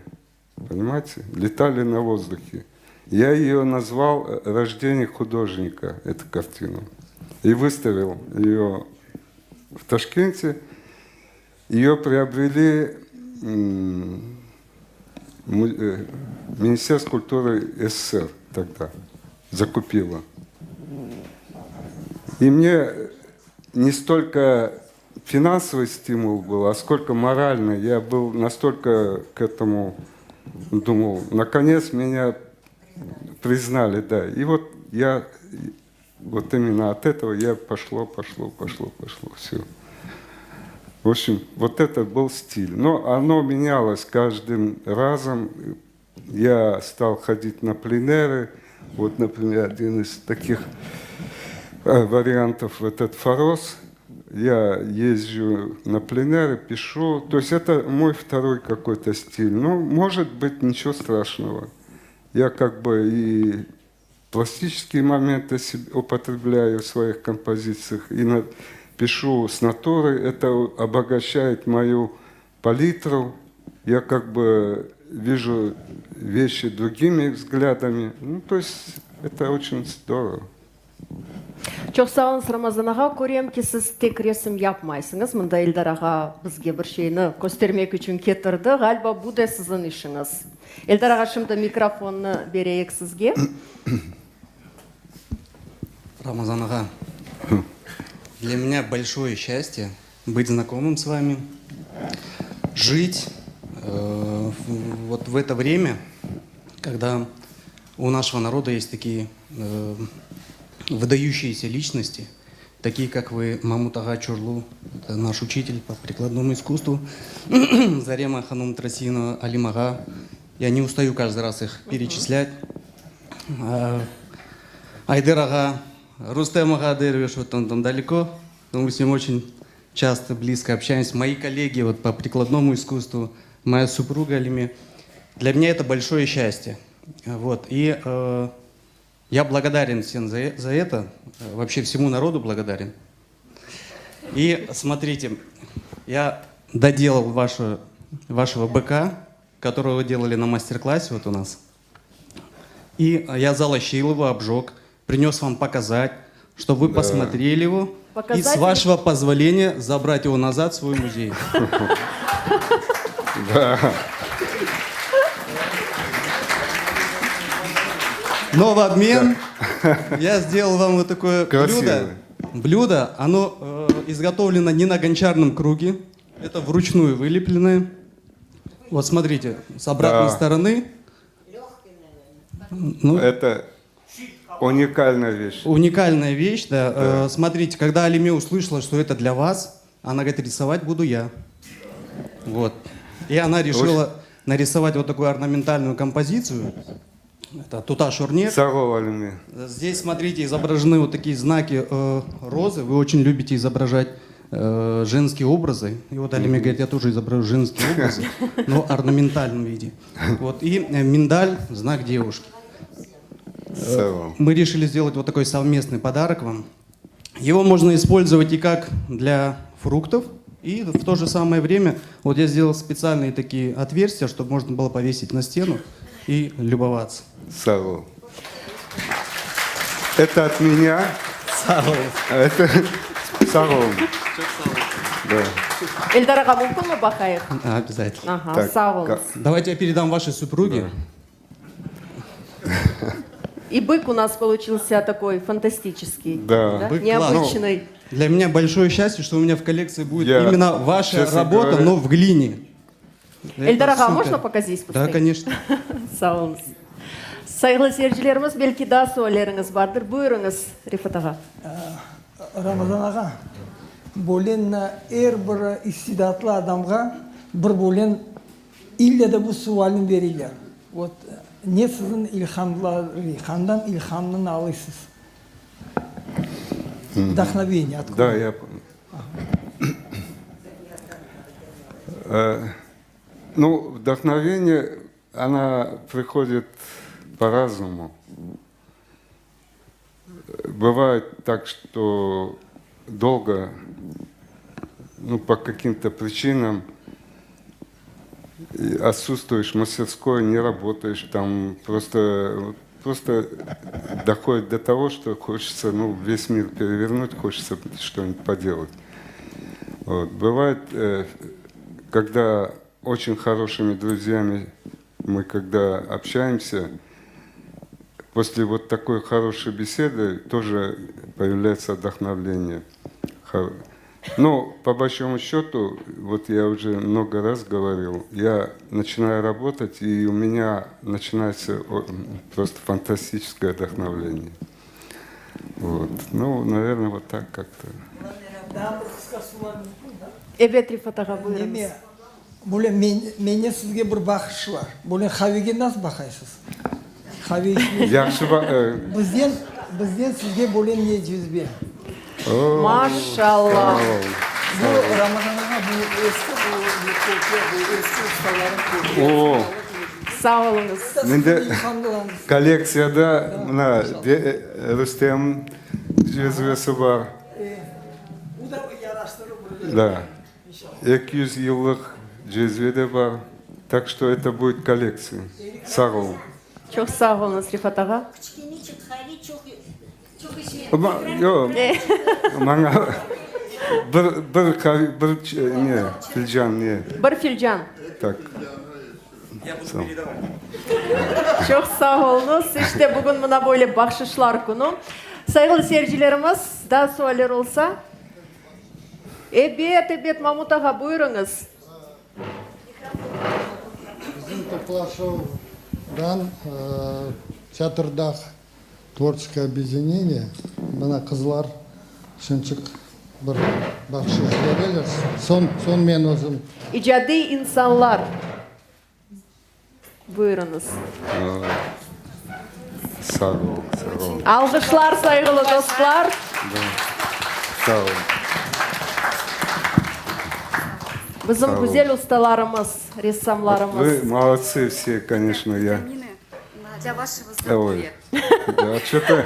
Понимаете? Летали на воздухе. Я ее назвал «Рождение художника», эту картину. И выставил ее в Ташкенте. Ее приобрели Министерство культуры СССР тогда. Закупило. И мне не столько финансовый стимул был, а сколько моральный. Я был настолько к этому думал, наконец меня признали, да. И вот я вот именно от этого я пошло, все. В общем, вот это был стиль. Но оно менялось каждым разом. Я стал ходить на пленеры. Вот, например, один из таких вариантов, этот Форос. Я езжу на пленеры, пишу. То есть это мой второй какой-то стиль. Ну, может быть, ничего страшного. Я как бы и пластические моменты употребляю в своих композициях, и пишу с натуры. Это обогащает мою палитру. Я как бы вижу вещи другими взглядами. Ну, то есть это очень здорово. Çok sağ olun Рамазан аға, көрем ки сіз тек ресім yapмайсыңыз. Мында Эльдар аға бізге бір şeyini көстермек үшін кетірді. Гальба бұл да сіздің ішіңіз. Эльдар аға, шымды микрофонны берейік сізге. Рамазан ага, для меня большое счастье быть знакомым с вами, жить вот в это время, когда у нашего народа есть такие выдающиеся личности, такие как вы, Мамут ага Чурлу, это наш учитель по прикладному искусству, Зарема ханум Трасинова, Алим ага. Я не устаю каждый раз их перечислять. Айдер ага, Рустем ага Дервиш, вот он там далеко, но мы с ним очень часто, близко общаемся. Мои коллеги вот по прикладному искусству, моя супруга Алиме. Для меня это большое счастье. Вот. И я благодарен всем за это, вообще всему народу благодарен. И смотрите, я доделал вашего быка, которого вы делали на мастер-классе вот у нас. И я залощил его, обжег, принес вам показать, чтобы вы посмотрели его. И с вашего позволения забрать его назад в свой музей. Но в обмен я сделал вам вот такое блюдо. Блюдо, оно изготовлено не на гончарном круге. Это вручную вылепленное. Вот смотрите, с обратной стороны. Ну, это уникальная вещь. Уникальная вещь, да. Смотрите, когда Алиме услышала, что это для вас, она говорит, рисовать буду я. Вот. И она решила нарисовать вот такую орнаментальную композицию. Это тута шурнер. Здесь, смотрите, изображены вот такие знаки розы. Вы очень любите изображать женские образы. И вот Алиме говорит, я тоже изображу женские образы, но в орнаментальном виде. Вот. И миндаль, знак девушки. Мы решили сделать вот такой совместный подарок вам. Его можно использовать и как для фруктов, и в то же самое время вот я сделал специальные такие отверстия, чтобы можно было повесить на стену и любоваться. Савол. Это от меня. Савол. Это Савол. Да. Эльдар аға, мүмкін ме бақайық? Обязательно. Ага, сау олыңыз. Давайте я передам вашей супруге. И бык у нас получился такой фантастический, Да. Бык необычный. Для меня большое счастье, что у меня в коллекции будет именно ваша честно работа, говоря, но в глине. Эльдар Это аға, супер. можно показать? Да, конечно. Сау олыңыз. Сайғылы сержілеріміз, белки да суалеріңіз бардыр. Бұйырыңыз, Рифат аға. Рамазан аға, бөлен әр бір истидатлы адамға бір бөлен илле де бұл суалын берейлер. Вот не сіздің илхамдан илхамын алысыз. Вдохновение откуда? Да, я понял. Ну, вдохновение, она приходит по-разному. Бывает так, что долго, ну, по каким-то причинам отсутствуешь в мастерской, не работаешь, там просто доходит до того, что хочется, ну, весь мир перевернуть, хочется что-нибудь поделать. Вот. Бывает, когда очень хорошими друзьями мы когда общаемся, после вот такой хорошей беседы тоже появляется вдохновление. Но по большому счету, вот я уже много раз говорил, я начинаю работать, и у меня начинается просто фантастическое вдохновление. Вот. Ну, наверное, вот так как-то. Evet Rifat ağa buyurunuz. Неме, бұл менен сізге бір бақытшы бар. Бұл Хавиге нас бақайсыз. Хави Yaxshi бізден сізге бұл не жүзбе. Maşallah. Бұл Рамазанаға бұл eski ustaların О, Sağ olunuz. менде коллекцияда мына Рустем жүзбесі бар. Bu da yaraştırır. Да. 200 yıllık cezve de var. Так что это будет коллекция. Sağ ol. Çok sağ olunuz Rifat ağa. Yok. Bana ne? Filcan ne? Bir filcan. Так. Sağ ol. Çok sağ olunuz. İşte bugün buna böyle bahşişler günü. Saygılı seyircilerimiz, daha sorular olsa. Evet Mahmut ağa buyurunuz. Bizim Топлашовдан театрдах творческое объединение мына қызлар шынчық бір бақшыз берелер. Сон мен өзім İcadi insanlar. Buyurunuz. Sağ ol. Sağ ol. Alkışlar saygılı dostlar. Sağ ol. Bizim Sağ olun. güzel ustalarımız, ressamlarımız. Вы молодцы все, конечно, я. Для вашего Ой, здоровья. да, что-то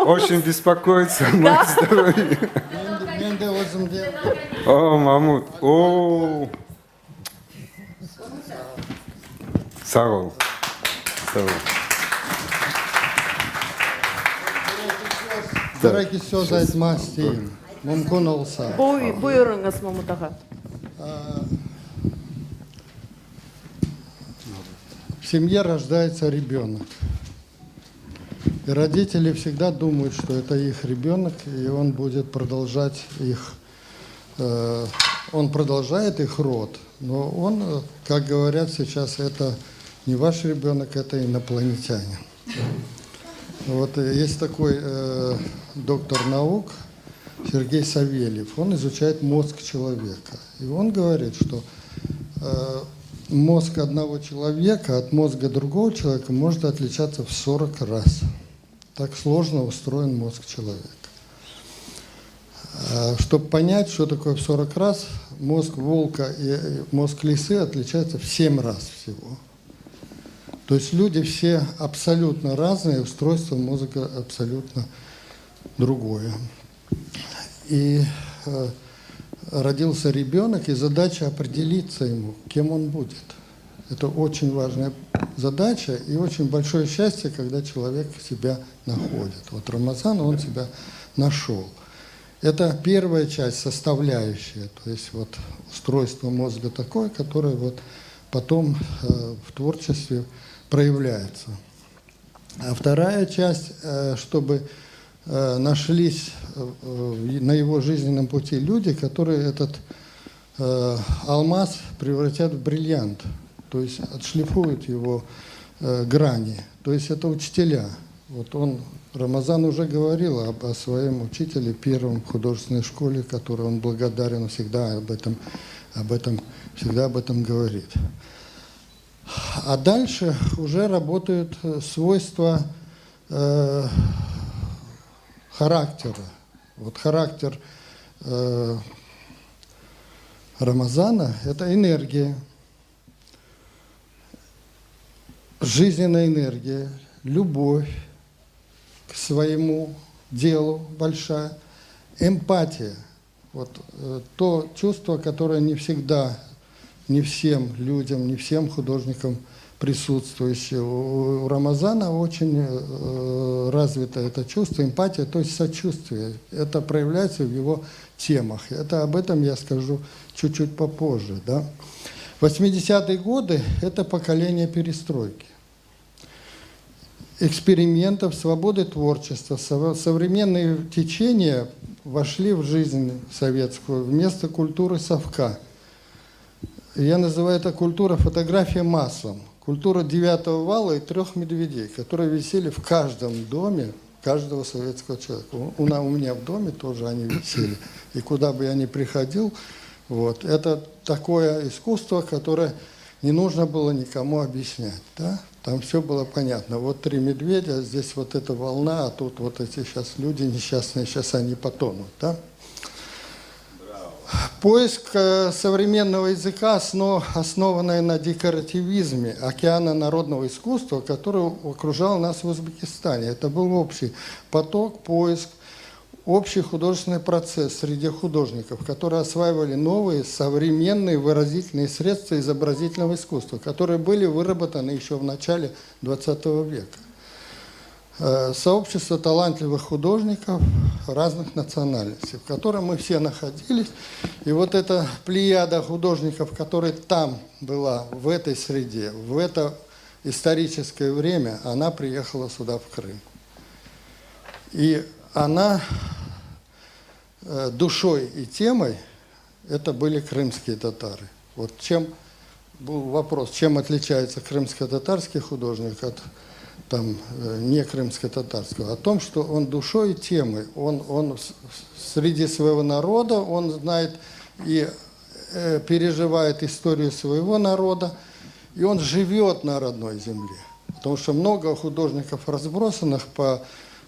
очень беспокоится о моем здоровье. мен де өзімде О, Мамут, о. Sağ ol. Sağ ol. бір сөз айтма істейін. Мүмкін олса. Buyurunuz Mahmut ağa. В семье рождается ребенок. И родители всегда думают, что это их ребенок, и он будет продолжать их, он продолжает их род. Но он, как говорят сейчас, это не ваш ребенок, это инопланетянин. Вот есть такой доктор наук Сергей Савельев, он изучает мозг человека. И он говорит, что мозг одного человека от мозга другого человека может отличаться в 40 раз. Так сложно устроен мозг человека. Чтобы понять, что такое в 40 раз, мозг волка и мозг лисы отличаются в 7 раз всего. То есть люди все абсолютно разные, устройство мозга абсолютно другое. И родился ребенок, и задача определиться ему, кем он будет. Это очень важная задача и очень большое счастье, когда человек себя находит. Вот Рамазан, он себя нашел. Это первая часть, составляющая, то есть вот устройство мозга такое, которое вот потом в творчестве проявляется. А вторая часть, чтобы нашлись на его жизненном пути люди, которые этот алмаз превратят в бриллиант, то есть отшлифуют его грани. То есть это учителя. Вот он, Рамазан, уже говорил о своем учителе первом в художественной школе, которой он благодарен, всегда об этом говорит. А дальше уже работают свойства характера. Вот характер Рамазана – это энергия, жизненная энергия, любовь к своему делу большая, эмпатия. Вот то чувство, которое не всегда, не всем людям, не всем художникам присутствующее. У Рамазана очень развито это чувство, эмпатия, то есть сочувствие. Это проявляется в его темах. Об этом я скажу чуть-чуть попозже. Да? 80-е годы – это поколение перестройки, экспериментов, свободы творчества. Современные течения вошли в жизнь советскую вместо культуры совка. Я называю это культура фотография маслом. Культура 9-го вала и 3 медведей, которые висели в каждом доме, в каждого советского человека. У меня в доме тоже они висели. И куда бы я ни приходил, вот, это такое искусство, которое не нужно было никому объяснять. Да? Там все было понятно. Вот 3 медведя, здесь вот эта волна, а тут вот эти сейчас люди несчастные, сейчас они потонут. Да? Поиск современного языка, основанный на декоративизме океана народного искусства, который окружал нас в Узбекистане. Это был общий поток, поиск, общий художественный процесс среди художников, которые осваивали новые современные выразительные средства изобразительного искусства, которые были выработаны еще в начале XX века. Сообщество талантливых художников разных национальностей, в котором мы все находились. И вот эта плеяда художников, которая там была, в этой среде, в это историческое время, она приехала сюда, в Крым. И она душой и темой это были крымские татары. Вот чем был вопрос, чем отличается крымско-татарский художник от не крымско-татарского, о том, что он душой и темой, он среди своего народа, он знает и переживает историю своего народа, и он живет на родной земле. Потому что много художников разбросанных по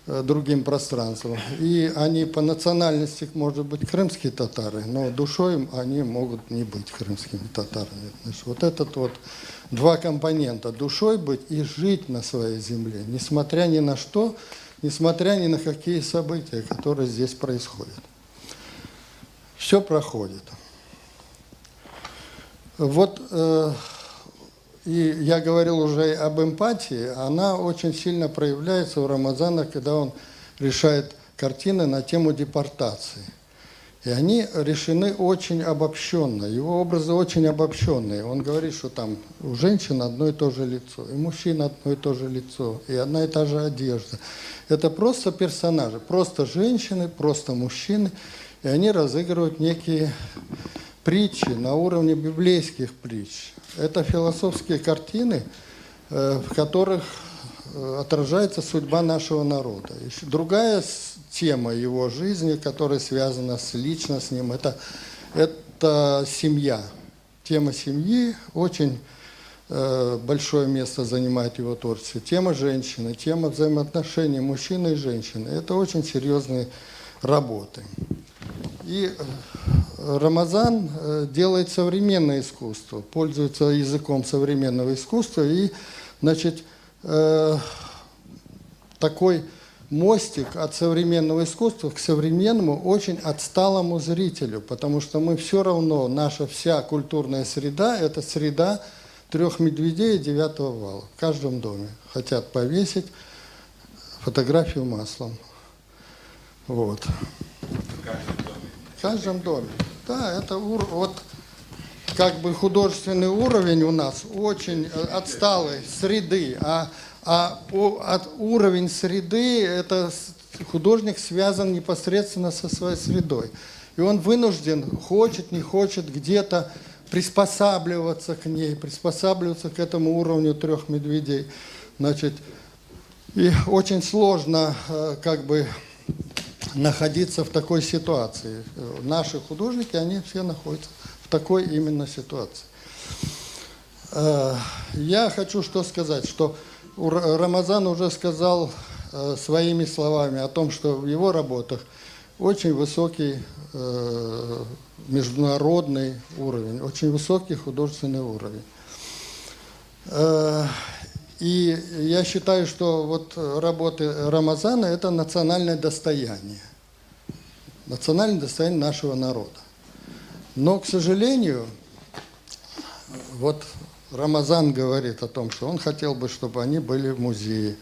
другим пространствам, и они по национальности, может быть, крымские татары, но душой они могут не быть крымскими татарами. Значит, вот этот вот два компонента: душой быть и жить на своей земле, несмотря ни на что, несмотря ни на какие события, которые здесь происходят. Все проходит. Вот, и я говорил уже об эмпатии, она очень сильно проявляется у Рамазана, когда он решает картины на тему депортации. И они решены очень обобщенно, его образы очень обобщенные. Он говорит, что там у женщин одно и то же лицо, и мужчин одно и то же лицо, и одна и та же одежда. Это просто персонажи, просто женщины, просто мужчины, и они разыгрывают некие притчи на уровне библейских притч. Это философские картины, в которых отражается судьба нашего народа. Еще другая тема его жизни, которая связана лично с ним, это семья. Тема семьи очень большое место занимает его творчество. Тема женщины, тема взаимоотношений мужчины и женщины. Это очень серьезные работы. И Рамазан делает современное искусство, пользуется языком современного искусства, и, значит, такой мостик от современного искусства к современному, очень отсталому зрителю, потому что мы все равно, наша вся культурная среда – это среда 3 медведей и 9-го вала. В каждом доме хотят повесить фотографию маслом. Вот. В каждом доме. Да, это вот как бы художественный уровень у нас очень отсталый среды, уровень среды, это художник связан непосредственно со своей средой. И он вынужден, хочет, не хочет, где-то приспосабливаться к ней, приспосабливаться к этому уровню 3 медведей. Значит, и очень сложно как бы находиться в такой ситуации. Наши художники, они все находятся в такой именно ситуации. Я хочу что сказать, что Рамазан уже сказал своими словами о том, что в его работах очень высокий международный уровень, очень высокий художественный уровень. И я считаю, что вот работы Рамазана – это национальное достояние нашего народа. Но, к сожалению, вот Рамазан говорит о том, что он хотел бы, чтобы они были в музее,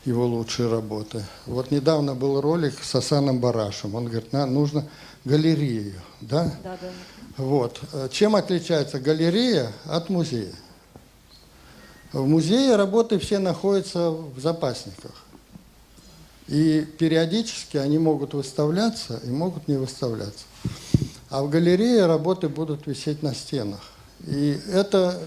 его лучшие работы. Вот недавно был ролик с Асаном Барашем. Он говорит, нам нужно галерею. Да? Да. Вот. Чем отличается галерея от музея? В музее работы все находятся в запасниках. И периодически они могут выставляться и могут не выставляться. А в галерее работы будут висеть на стенах. И это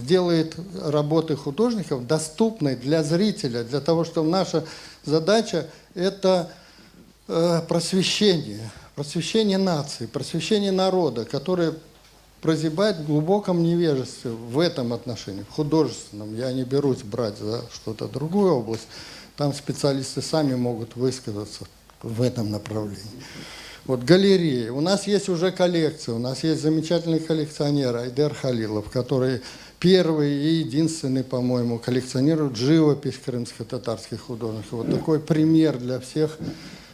сделает работы художников доступной для зрителя, для того, чтобы наша задача – это просвещение нации, просвещение народа, который прозябает в глубоком невежестве в этом отношении, в художественном. Я не берусь брать за что-то другую область, там специалисты сами могут высказаться в этом направлении. Вот галереи. У нас есть уже коллекция, у нас есть замечательный коллекционер Айдер Халилов, который первый и единственный, по-моему, коллекционирует живопись крымско-татарских художников. Вот такой пример для всех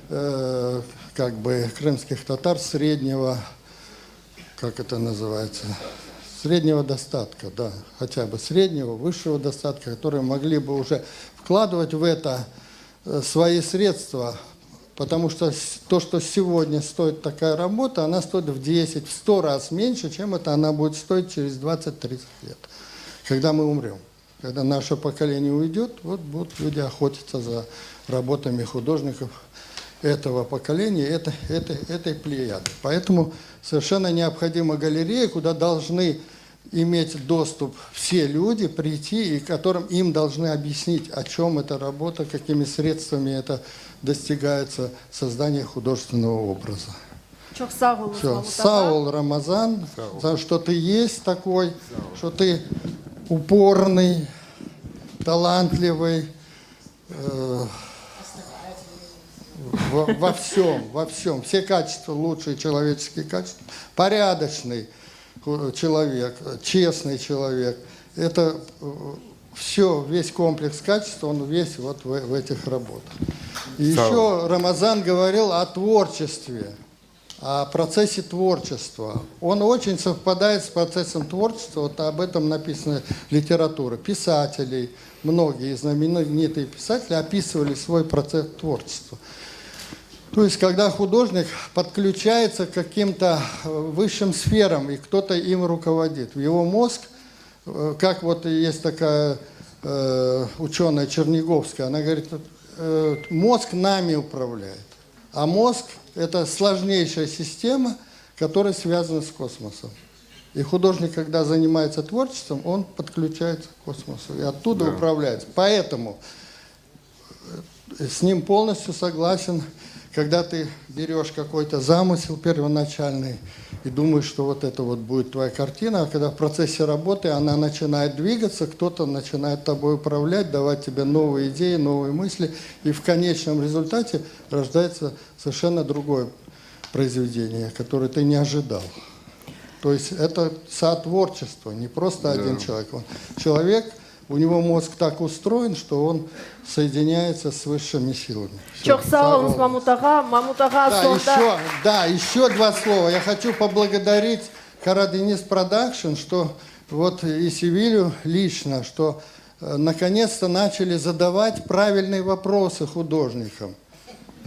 как бы крымских татар среднего, как это называется, среднего достатка, да, хотя бы среднего, высшего достатка, которые могли бы уже вкладывать в это свои средства. Потому что то, что сегодня стоит такая работа, она стоит в 10, в 100 раз меньше, чем это она будет стоить через 20-30 лет, когда мы умрем. Когда наше поколение уйдет, вот будут люди охотиться за работами художников этого поколения, этой плеяды. Поэтому совершенно необходима галерея, куда должны иметь доступ все люди, прийти, и которым им должны объяснить, о чем эта работа, какими средствами это достигается создание художественного образа. Все. Саул Рамазан, за что ты есть такой, что ты упорный, талантливый, во всем. Все качества, лучшие человеческие качества. Порядочный человек, честный человек. Это все, весь комплекс качеств, он весь вот в этих работах. И еще Рамазан говорил о творчестве, о процессе творчества. Он очень совпадает с процессом творчества, вот об этом написана литература. Писателей, многие знаменитые писатели описывали свой процесс творчества. То есть, когда художник подключается к каким-то высшим сферам, и кто-то им руководит. В его мозг, как вот есть такая ученая Черниговская, она говорит, мозг нами управляет. А мозг – это сложнейшая система, которая связана с космосом. И художник, когда занимается творчеством, он подключается к космосу и оттуда управляется. Поэтому с ним полностью согласен, когда ты берешь какой-то замысел первоначальный и думаешь, что вот это вот будет твоя картина, а когда в процессе работы она начинает двигаться, кто-то начинает тобой управлять, давать тебе новые идеи, новые мысли, и в конечном результате рождается совершенно другое произведение, которое ты не ожидал. То есть это сотворчество, не просто один человек. Человек, у него мозг так устроен, что он соединяется с высшими силами. Еще два слова. Я хочу поблагодарить Караденис Продакшн, что вот и Севилью лично, что наконец-то начали задавать правильные вопросы художникам.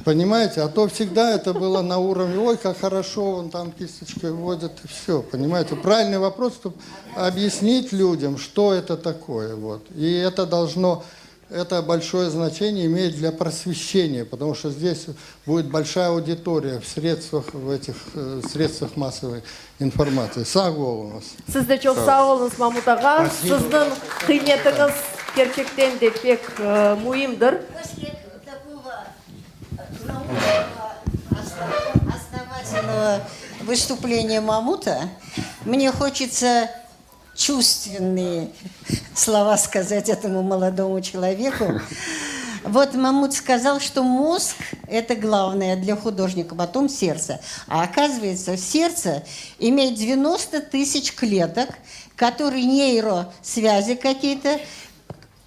Понимаете? А то всегда это было на уровне, ой, как хорошо, он там кисточкой водит, и все. Понимаете? Правильный вопрос, чтобы объяснить людям, что это такое. Вот. И это большое значение имеет для просвещения, потому что здесь будет большая аудитория в этих средствах массовой информации. Сау болыңыз. Siz de çok sağ olunuz Mahmut Ağa. Sizin kıymetiniz gerçekten de pek mühimdir. Основательного выступления Мамута мне хочется чувственные слова сказать этому молодому человеку. Вот Мамут сказал, что мозг – это главное для художника, потом сердце. А оказывается, сердце имеет 90 тысяч клеток, которые нейросвязи какие-то,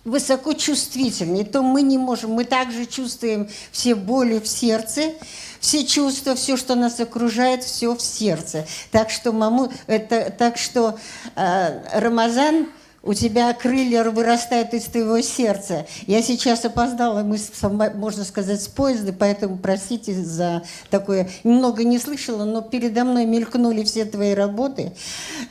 высокочувствительные, то мы не можем. Мы также чувствуем все боли в сердце, все чувства, все, что нас окружает, все в сердце. Так что, Рамазан, у тебя крылья вырастают из твоего сердца. Я сейчас опоздала, можно сказать, с поезда, поэтому простите за такое. Немного не слышала, но передо мной мелькнули все твои работы,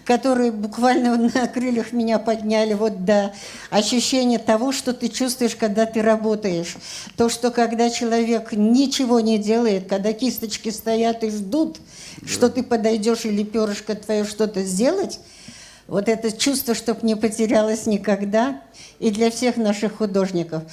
которые буквально на крыльях меня подняли вот до ощущения того, что ты чувствуешь, когда ты работаешь. То, что когда человек ничего не делает, когда кисточки стоят и ждут, что ты подойдешь или перышко твое что-то сделать, Вот это чувство, чтобы не потерялось никогда, и для всех наших художников.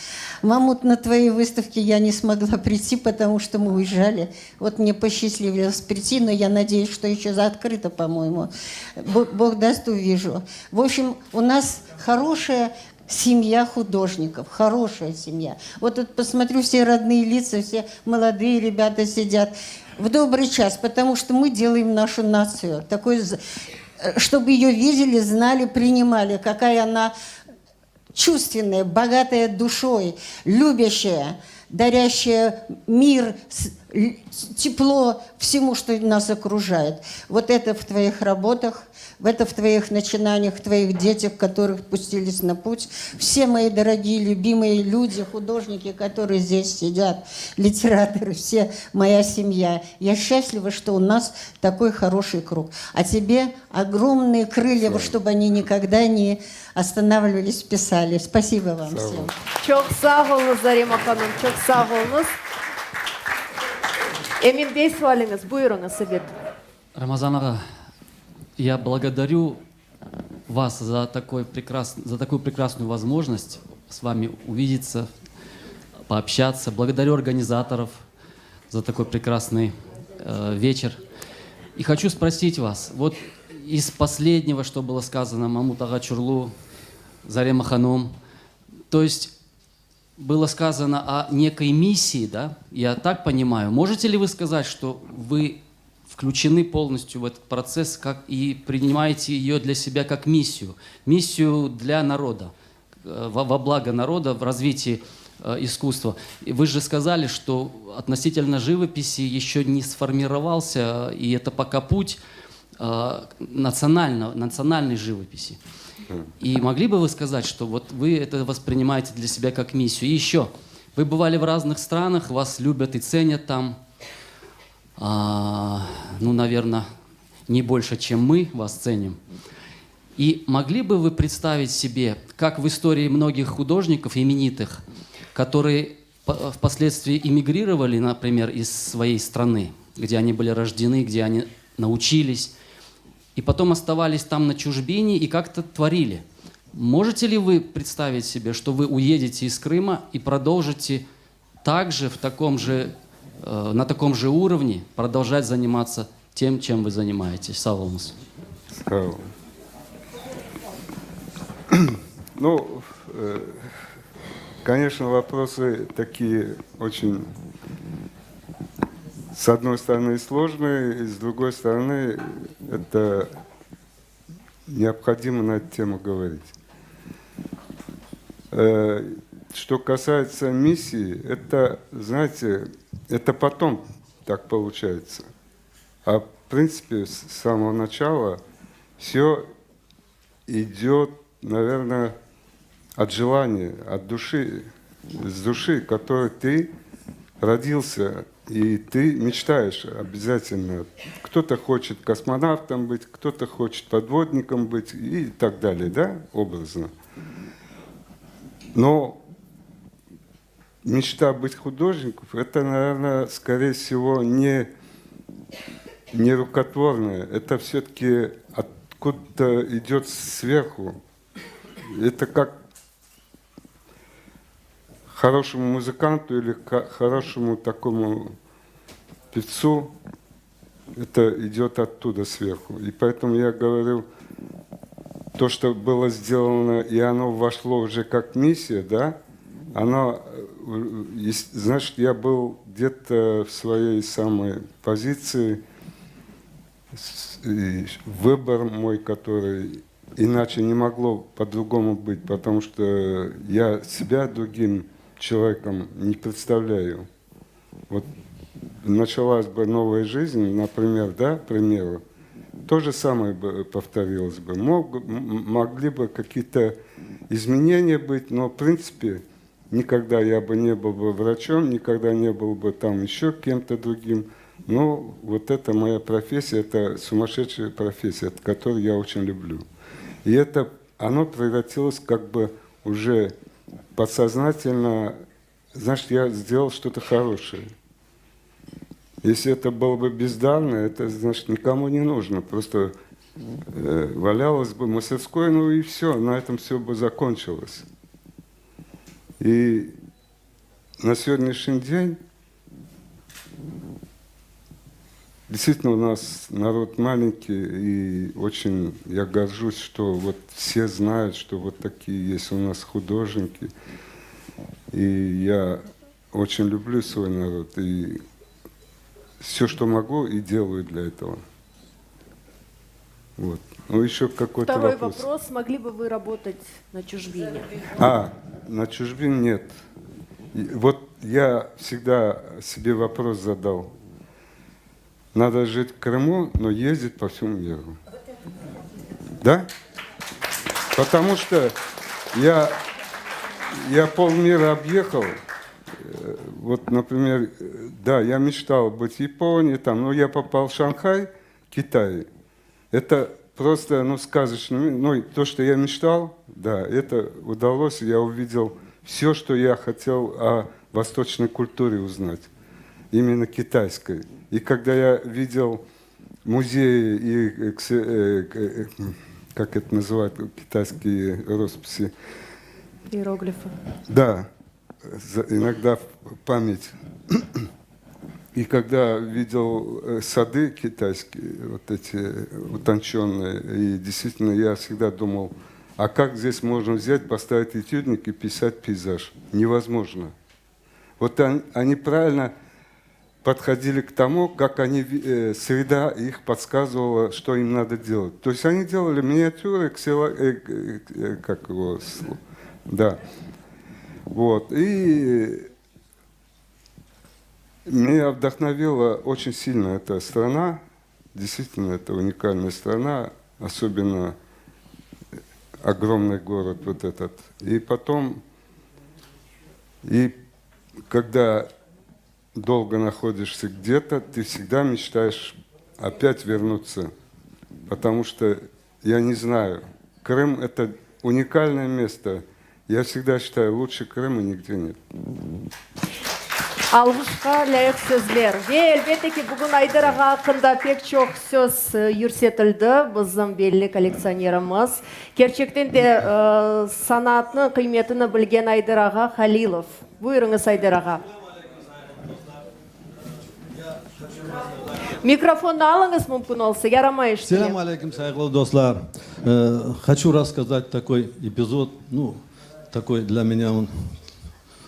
Мамут, на твоей выставке я не смогла прийти, потому что мы уезжали. Вот мне посчастливилось прийти, но я надеюсь, что еще открыто, по-моему. Бог даст, увижу. В общем, у нас хорошая семья художников, хорошая семья. Вот тут посмотрю, все родные лица, все молодые ребята сидят в добрый час, потому что мы делаем нашу нацию. Такой, чтобы ее видели, знали, принимали, какая она чувственная, богатая душой, любящая, дарящая мир, тепло всему, что нас окружает. Вот это в твоих работах, это в твоих начинаниях, в твоих детях, которых пустились на путь. Все мои дорогие, любимые люди, художники, которые здесь сидят, литераторы, все моя семья. Я счастлива, что у нас такой хороший круг. А тебе огромные крылья, чтобы они никогда не останавливались, писали. Спасибо вам всем. Çok sağ olunuz Zarema Hanım, çok sağ olunuz. Emin Bey sualınız, buyurunuz Sabit. Рамазан ага, я благодарю вас за такую прекрасную возможность с вами увидеться, пообщаться. Благодарю организаторов за такой прекрасный вечер. И хочу спросить вас, вот из последнего, что было сказано Мамут ага Чурлу, Зарема Ханом, то есть было сказано о некой миссии, да? Я так понимаю. Можете ли вы сказать, что вы включены полностью в этот процесс и принимаете ее для себя как миссию для народа, во благо народа, в развитии искусства? И вы же сказали, что относительно живописи еще не сформировался, и это пока путь национальной живописи. И могли бы вы сказать, что вот вы это воспринимаете для себя как миссию? И еще, вы бывали в разных странах, вас любят и ценят там, ну, наверное, не больше, чем мы вас ценим. И могли бы вы представить себе, как в истории многих художников именитых, которые впоследствии эмигрировали, например, из своей страны, где они были рождены, где они научились, и потом оставались там на чужбине и как-то творили. Можете ли вы представить себе, что вы уедете из Крыма и продолжите также на таком же уровне продолжать заниматься тем, чем вы занимаетесь? Саволмус. Ну, конечно, вопросы такие очень, с одной стороны, сложные, и с другой стороны, это необходимо на эту тему говорить. Что касается миссии, это, знаете, это потом так получается. А в принципе, с самого начала все идет, наверное, от желания, от души, с души, которой ты родился, и ты мечтаешь обязательно. Кто-то хочет космонавтом быть, кто-то хочет подводником быть и так далее, да, образно. Но мечта быть художником, это, наверное, скорее всего, не рукотворное. Это все-таки откуда-то идет сверху. Это как хорошему музыканту или хорошему такому певцу, это идет оттуда сверху. И поэтому я говорю, то, что было сделано, и оно вошло уже как миссия, да, оно, значит, я был где-то в своей самой позиции, выбор мой, который иначе не могло по-другому быть, потому что я себя другим человеком не представляю. Вот началась бы новая жизнь, например, да, к примеру, то же самое бы повторилось бы. Могли бы какие-то изменения быть, но в принципе никогда я бы не был бы врачом, никогда не был бы там еще кем-то другим. Но вот это моя профессия, это сумасшедшая профессия, которую я очень люблю. И это, оно превратилось как бы уже подсознательно, значит, я сделал что-то хорошее. Если это было бы бездарно, это, значит, никому не нужно. Просто валялась бы в мастерской, ну и все, на этом все бы закончилось. И на сегодняшний день действительно у нас народ маленький, и очень я горжусь, что вот все знают, что вот такие есть у нас художники. И я очень люблю свой народ, и все, что могу, и делаю для этого. Вот. Ну, еще какой-то Второй вопрос. вопрос. Могли бы вы работать на чужбине? На чужбине нет. Вот я всегда себе вопрос задал. Надо жить в Крыму, но ездить по всему миру. Да? Потому что я полмира объехал. Вот, например, да, я мечтал быть в Японии, там, но я попал в Шанхай, Китай. Это просто, ну, сказочно. Ну, то, что я мечтал, да, это удалось. Я увидел все, что я хотел о восточной культуре узнать, именно китайской. И когда я видел музеи и, как это называют, китайские росписи. Иероглифы. Да, иногда память. И когда видел сады китайские, вот эти утонченные, и действительно я всегда думал, а как здесь можно взять, поставить этюдник и писать пейзаж? Невозможно. Вот они правильно подходили к тому, как они, среда их подсказывала, что им надо делать. То есть они делали миниатюры, как его, да. Вот. И меня вдохновила очень сильно эта страна. Действительно, это уникальная страна, особенно огромный город вот этот. И потом, и когда долго находишься где-то, ты всегда мечтаешь опять вернуться. Потому что, я не знаю, Крым – это уникальное место. Я всегда считаю, лучше Крыма нигде нет. Алғышқа лайық сөзлер. Әлбетте ки бүгін Айдар аға хақында пек çok сөз үрсетілді. Біздің белгілі коллекционеріміз. Gerçekten de sanatның қиметini білген Айдар аға Халилов. Buyurunuz Айдар аға. Микрофонды алыңыз мүмкін олса, ярамай іште. Салам алейкум, сайғылы достар. Хочу рассказать такой эпизод, ну, такой для меня он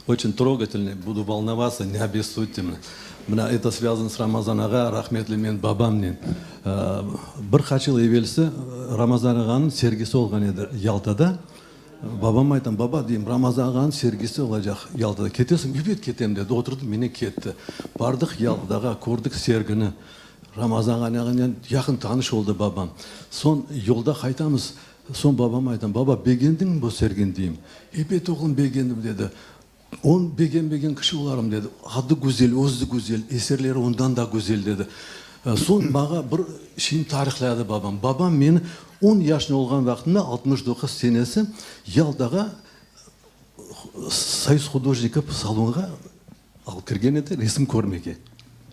очень трогательный, буду волноваться, не обессудьте меня. Это связано с Рамазан аға, рахметлі мен бабаммен. Бір қачыл евелісі Рамазан ағаның сергесі олған еді Ялтада. Бабам айтам, баба деймін, Рамазан ағаның сергесі олajak Ялтада. Кетесің, үйбет кетем деді, отырды, мене кетті. Бардық Ялтадаға, көрдік сергіні. Рамазан ағаның яқын таныш oldu бабам. Сон yolda қайтамыз, сон бабам айтам, баба бегендің бұл серген деймін. Епет оғылым бегендім деді. Он беген кіші оларым деді. Ады güzel, өзі güzel, есерлері ондан да güzel деді. Сон маға бір шейін тарихлады бабам. Бабам мені 10 yaşında olған вақытында 69 senesi Ялдаға Союз художников салонға алып кірген еді ресім көрмеге.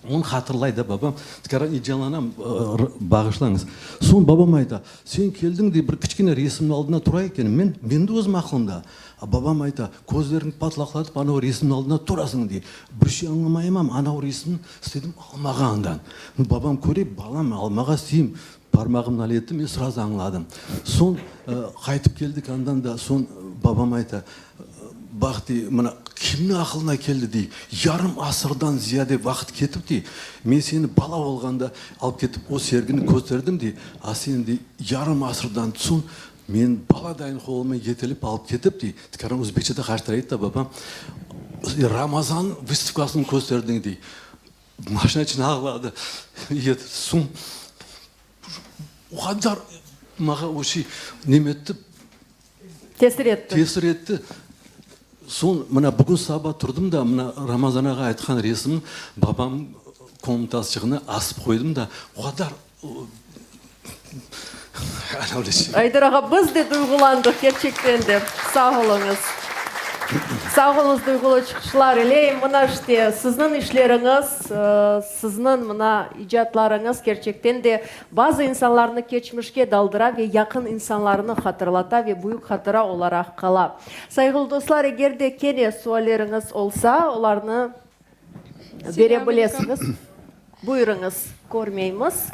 Оны хатırlayды бабам. Скаран идеаланам бағышлаңыз. Сон бабам айта, сен келдің де бір кішкене ресімнің алдына тұра екен. Мен де өзім ақылымда. Бабам айта, көздеріңді патлақлатып, анау ресімнің алдына тұрасың дей. Бір şey аңламаймам, анау ресімін істедім алмағандан. Бабам көреп, балам алмаға сейім. Пармағымды алетті, мен сразу аңладым. Сон қайтып келдік андан да, сон бабам айта, бақ дей, мына кімнің ақылына келді дей, ярым асырдан зияде вақыт кетіп дей, мен сені бала болғанда алып кетіп, о сергіні көтердім дей, а сен дей, ярым асырдан сон мен бала дайын қолымен етеліп алып кетіп дей, тікарам өзбекшеде қаштырайды да бабам, Рамазан выставкасын көтердің дей, машина için ağladı, сон Уғадар маға өші неметті тесір етті. Сон, мына бүгін саба тұрдым да, мына Рамазан аға айтқан ресім бабам комнатасыжығына асып қойдым да, уғадар... Айдар аға, біз де duygulandık gerçekten de. Sağ olunuz. Sağ olunuz duygulu çıkışlar ile mına işte sizin işleriniz, sizin mına icatlarınız gerçekten de bazı insanlarını geçmişe daldıra ve yakın insanlarını hatırlata ve büyük hatıra olarak kala. Saygılı dostlar, eğer de kene sualleriniz olsa onlarını verebilirsiniz. Buyurunuz, görmeyimiz.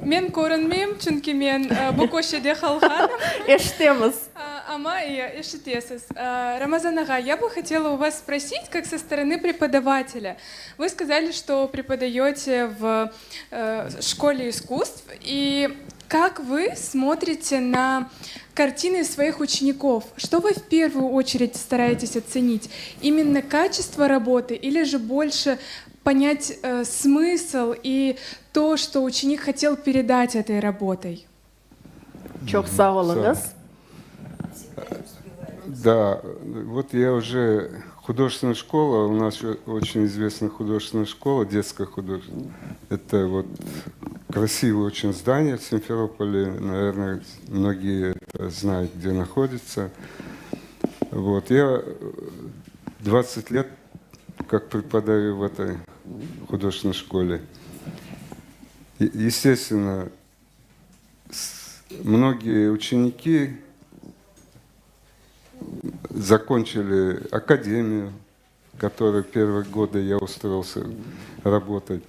Men ko'rinmayman chunki men bu ko'chada qolganim. Eshitamiz. Ама eshitasiz. Рамазан ага, я бы хотела у вас спросить, как со стороны преподавателя. Вы сказали, что преподаете в школе искусств, и как вы смотрите на картины своих учеников? Что вы в первую очередь стараетесь оценить? Именно качество работы или же больше понять смысл и то, что ученик хотел передать этой работой? Çok sağ olunuz. Да, вот я уже художественная школа, у нас очень известная художественная школа, детская художественная. Это вот красивое очень здание в Симферополе, наверное, многие это знают, где находится. Вот, я 20 лет как преподаю в этой художественной школе. Естественно, многие ученики закончили академию, в которой первые годы я устроился работать.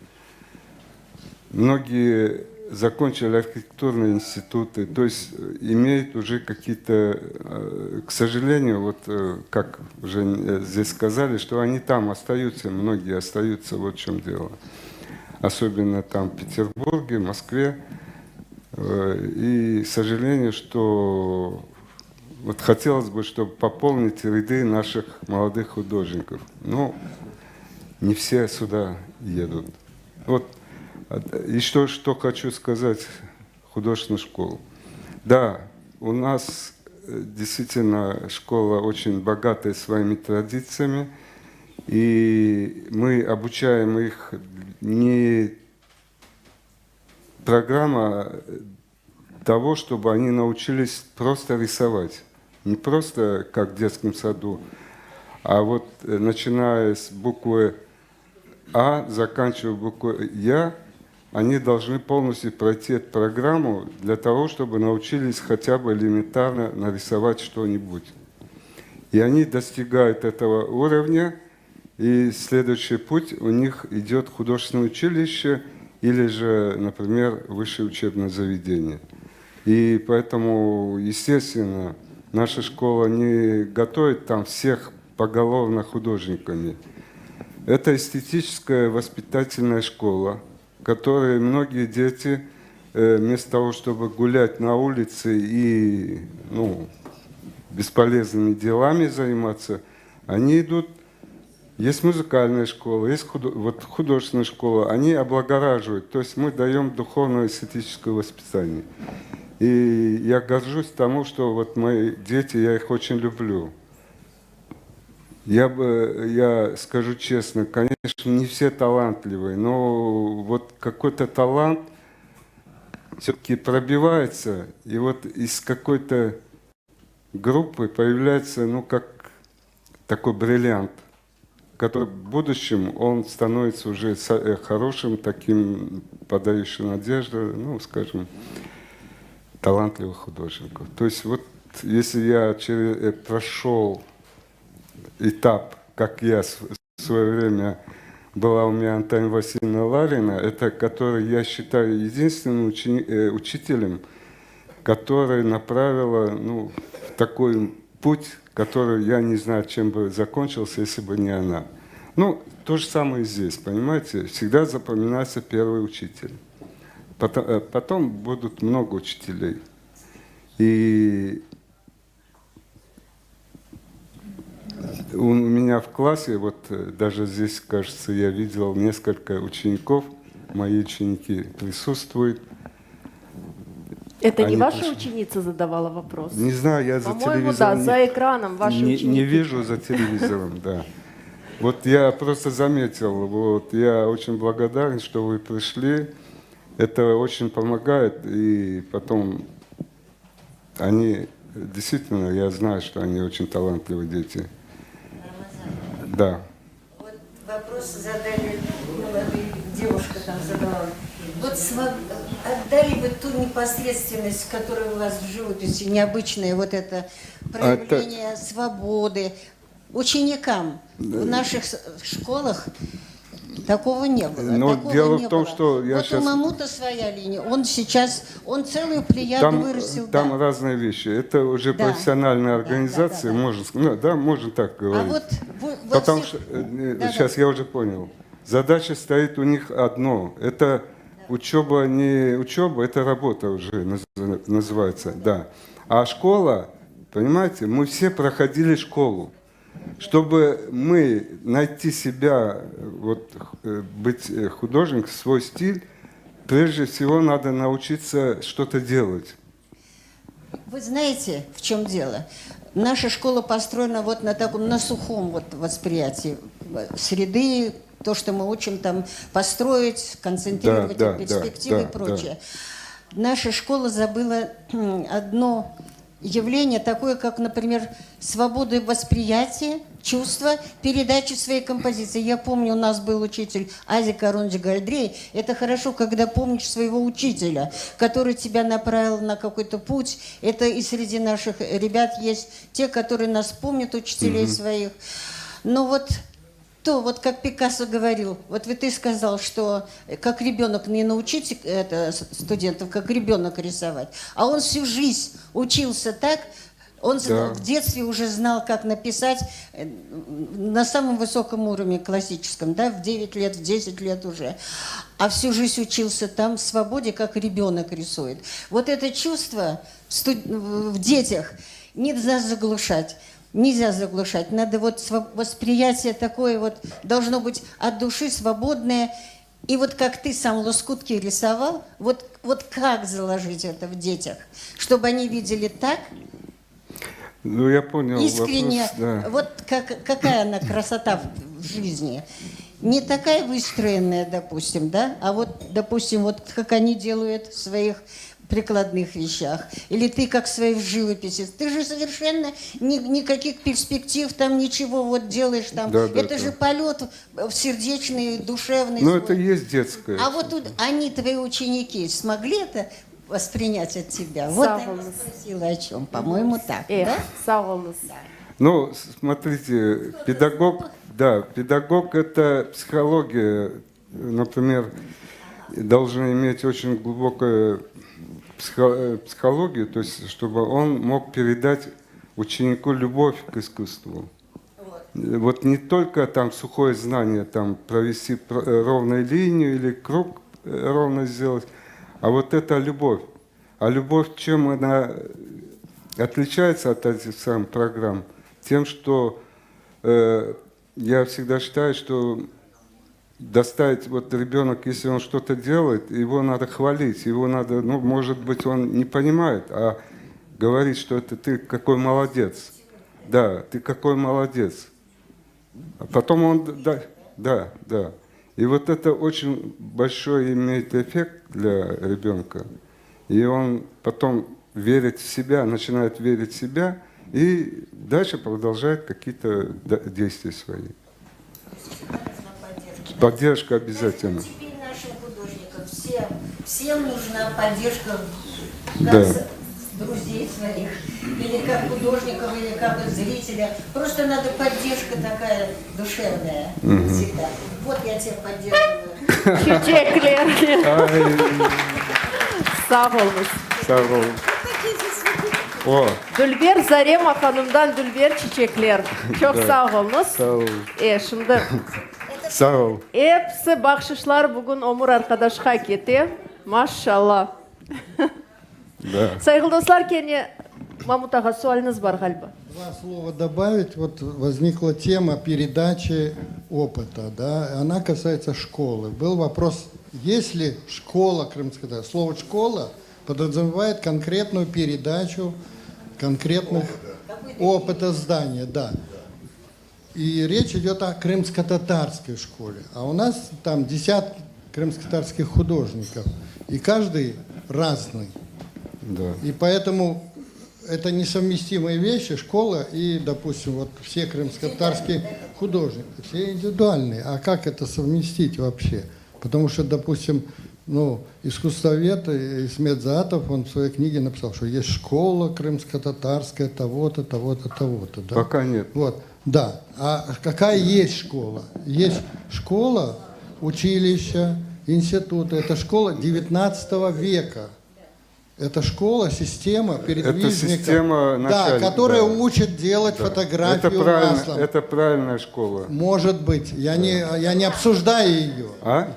Многие закончили архитектурные институты, то есть имеют уже какие-то, к сожалению, вот как уже здесь сказали, что они там остаются, многие остаются, вот в чем дело. Особенно там в Петербурге, Москве. И, к сожалению, что вот хотелось бы, чтобы пополнить ряды наших молодых художников. Но не все сюда едут. Вот. И что хочу сказать художественную школу. Да, у нас действительно школа очень богатая своими традициями, и мы обучаем их не программа того, чтобы они научились просто рисовать. Не просто как в детском саду, а вот начиная с буквы А, заканчивая буквой Я, они должны полностью пройти эту программу для того, чтобы научились хотя бы элементарно нарисовать что-нибудь. И они достигают этого уровня, и следующий путь у них идет художественное училище или же, например, высшее учебное заведение. И поэтому, естественно, наша школа не готовит там всех поголовно художниками. Это эстетическая воспитательная школа, в которой многие дети, вместо того, чтобы гулять на улице и бесполезными делами заниматься, они идут. Есть музыкальная школа, есть художественная школа, они облагораживают. То есть мы даем духовно-эстетическое воспитание. И я горжусь тому, что вот мои дети, я их очень люблю. Я скажу честно, конечно, не все талантливые, но вот какой-то талант все-таки пробивается, и вот из какой-то группы появляется, как такой бриллиант, который в будущем он становится уже хорошим, таким, подающим надежду, скажем, талантливых художников. То есть вот если я прошел этап, как я в свое время была у меня Антонина Васильевна Ларина, это который я считаю единственным учителем, который направила в такой путь, который я не знаю, чем бы закончился, если бы не она. То же самое и здесь, понимаете? Всегда запоминается первый учитель. Потом будут много учителей. И у меня в классе, вот даже здесь, кажется, я видел несколько учеников, мои ученики присутствуют. Это не ваша ученица задавала вопрос? Не знаю, я за телевизором... По-моему, да, за экраном ваши ученики. Не вижу за телевизором, да. Вот я просто заметил, я очень благодарен, что вы пришли. Это очень помогает, и потом они, действительно, я знаю, что они очень талантливые дети. Да. Вот вопрос задали, молодая девушка там задала. Вот отдали бы ту непосредственность, которая у вас в живописи, необычное вот это проявление свободы ученикам в наших школах. Такого не было. Но такого дело не в том, было. что я вот сейчас... у Мамута своя линия. Он целую плеяду вырастил. Там да. разные вещи. Это уже Да. профессиональная организация, можно так говорить. Потому что сейчас я уже понял. Задача стоит у них одно. Это учеба не учеба, это работа уже называется. Да. А школа, понимаете, мы все проходили школу. Чтобы мы найти себя, вот, быть художником, свой стиль, прежде всего надо научиться что-то делать. Вы знаете, в чем дело? Наша школа построена вот на таком, на сухом вот восприятии среды, то, что мы учим там построить, концентрировать перспективы и прочее. Да. Наша школа забыла одно явление, такое, как, например, свобода восприятия, чувства, передачи своей композиции. Я помню, у нас был учитель Азик Аронджи Гальдрей. Это хорошо, когда помнишь своего учителя, который тебя направил на какой-то путь. Это и среди наших ребят есть те, которые нас помнят, учителей своих. Но вот то, вот как Пикассо говорил, вот ты сказал, что как ребенок не научить студентов, как ребенок рисовать, а он всю жизнь учился так, он в детстве уже знал, как написать на самом высоком уровне классическом, да, в 9 лет, в 10 лет уже, а всю жизнь учился там в свободе, как ребенок рисует. Вот это чувство в детях нельзя заглушать. Нельзя заглушать. Надо вот восприятие такое вот, должно быть от души свободное. И вот как ты сам лоскутки рисовал, вот как заложить это в детях, чтобы они видели так, ну, я понял искренне, вопрос, да. Вот какая она красота в жизни. Не такая выстроенная, допустим, да, а вот, допустим, вот как они делают в своих прикладных вещах. Или ты как в своей живописи. Ты же совершенно никаких перспектив, там ничего вот делаешь. Там. Это же полет в сердечный, душевный. Ну, это есть детское. А вот тут они, твои ученики, смогли это воспринять от тебя? Вот я спросила о чем. По-моему, так. Да? Ну, смотрите, педагог это психология, например, должен иметь очень глубокую психологию, то есть, чтобы он мог передать ученику любовь к искусству. Вот не только там сухое знание, там провести ровную линию или круг ровно сделать, а вот это любовь. А любовь, чем она отличается от этих самых программ? Тем, что я всегда считаю, что доставить, вот ребенок, если он что-то делает, его надо хвалить, его надо, ну, может быть, он не понимает, а говорить, что это ты какой молодец. Да, ты какой молодец. А потом он, да. И вот это очень большой имеет эффект для ребенка. И он потом верит в себя, начинает верить в себя, и дальше продолжает какие-то действия свои. Поддержка обязательно. Теперь нашим художникам всем нужна поддержка друзей своих, или как художников, или как зрителя. Просто надо поддержка такая душевная всегда. Вот я тебя поддерживаю. Teşekkürler. Sağ olun. Sağ olun. О. Dülber Zarema Hanım'dan Dülber çiçekler. Çok sağ olunuz. Sağ olun. Şimdi Sağ ol. hepsi bakışlar bugün Omur arkadaşa gitti. Maşallah. Да. Saygılı dostlar, kendi Mahmut Ağa sualınız var galiba. Два слова добавить. Вот возникла тема передачи опыта, да, она касается школы. Был вопрос, есть ли школа крымская? Слово «школа» подразумевает конкретную передачу конкретных опыта здания, да. И речь идет о крымско-татарской школе. А у нас там десятки крымско-татарских художников, и каждый разный. Да. И поэтому это несовместимые вещи, школа и, допустим, вот все крымско-татарские художники, все индивидуальные. А как это совместить вообще? Потому что, допустим, ну, искусствовед Исмет-Заатов, он в своей книге написал, что есть школа крымско-татарская, того-то, того-то, того-то. Да? Пока нет. Вот, да. А какая есть школа? Есть школа, училище, институты. Это школа 19 века. Это школа, система передвижника. Это система начальника. Да, которая учит делать фотографию маслом. Это правильная школа. Может быть. Я не обсуждаю ее. А?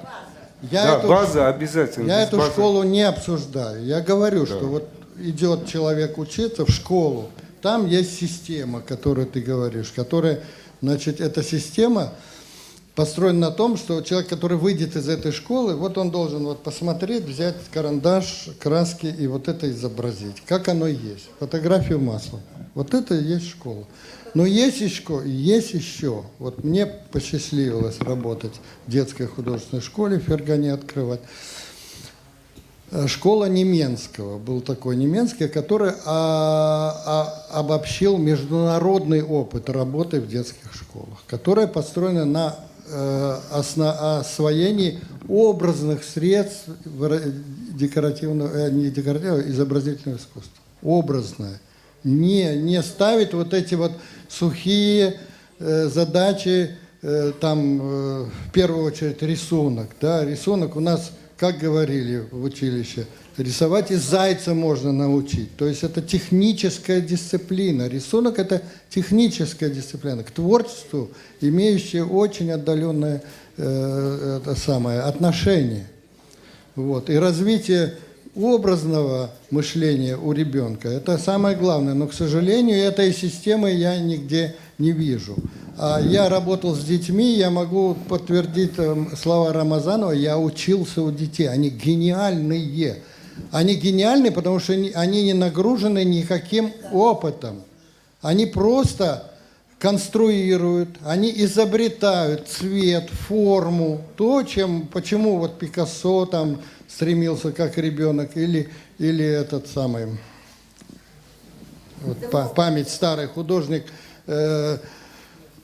База обязательно. Я эту школу не обсуждаю. Я говорю, что вот идет человек учиться в школу, там есть система, которую ты говоришь, которая, значит, эта система построена на том, что человек, который выйдет из этой школы, вот он должен вот посмотреть, взять карандаш, краски и вот это изобразить, как оно есть, фотографию маслом. Вот это и есть школа. Но есть еще, вот мне посчастливилось работать в детской художественной школе в Фергане открывать. Школа Неменского, был такой Неменский, который обобщил международный опыт работы в детских школах, которая построена на освоении образных средств изобразительного искусства. Образное. Не ставить вот эти вот сухие задачи, там, в первую очередь, рисунок. Да? Рисунок у нас, как говорили в училище, рисовать из зайца можно научить. То есть это техническая дисциплина. Рисунок – это техническая дисциплина. К творчеству, имеющая очень отдаленное отношение. Вот. И развитие образного мышления у ребенка – это самое главное. Но, к сожалению, этой системы я нигде не вижу. А я работал с детьми, я могу подтвердить слова Рамазанова, я учился у детей, они гениальные. Они гениальны, потому что они не нагружены никаким опытом. Они просто конструируют, они изобретают цвет, форму, то, почему вот Пикассо там стремился как ребенок, или этот самый, вот, память старый художник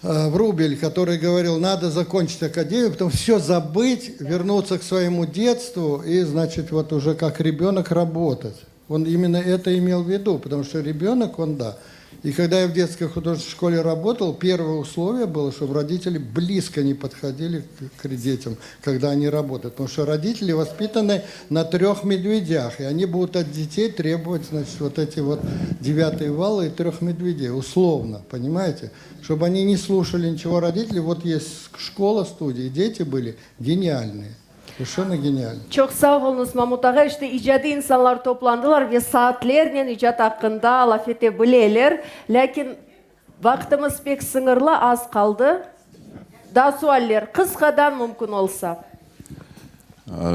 Врубель, который говорил, надо закончить академию, потом все забыть, вернуться к своему детству и, значит, вот уже как ребенок работать. Он именно это имел в виду, потому что ребенок, он да. И когда я в детской художественной школе работал, первое условие было, чтобы родители близко не подходили к детям, когда они работают. Потому что родители воспитаны на 3 медведях, и они будут от детей требовать, значит, вот эти вот 9 валы и 3 медведей, условно, понимаете? Чтобы они не слушали ничего родителей. Вот есть школа, студия, дети были гениальные. Совершенно гениально. Çok sağ olunuz Mahmut Ağa. İşte icadi insanlar toplandılar ve saatlerle icat hakkında laf edebilirler. Lakin vaktimiz pek sınırlı, az kaldı. Daha sualler kıskadan mümkün olsa.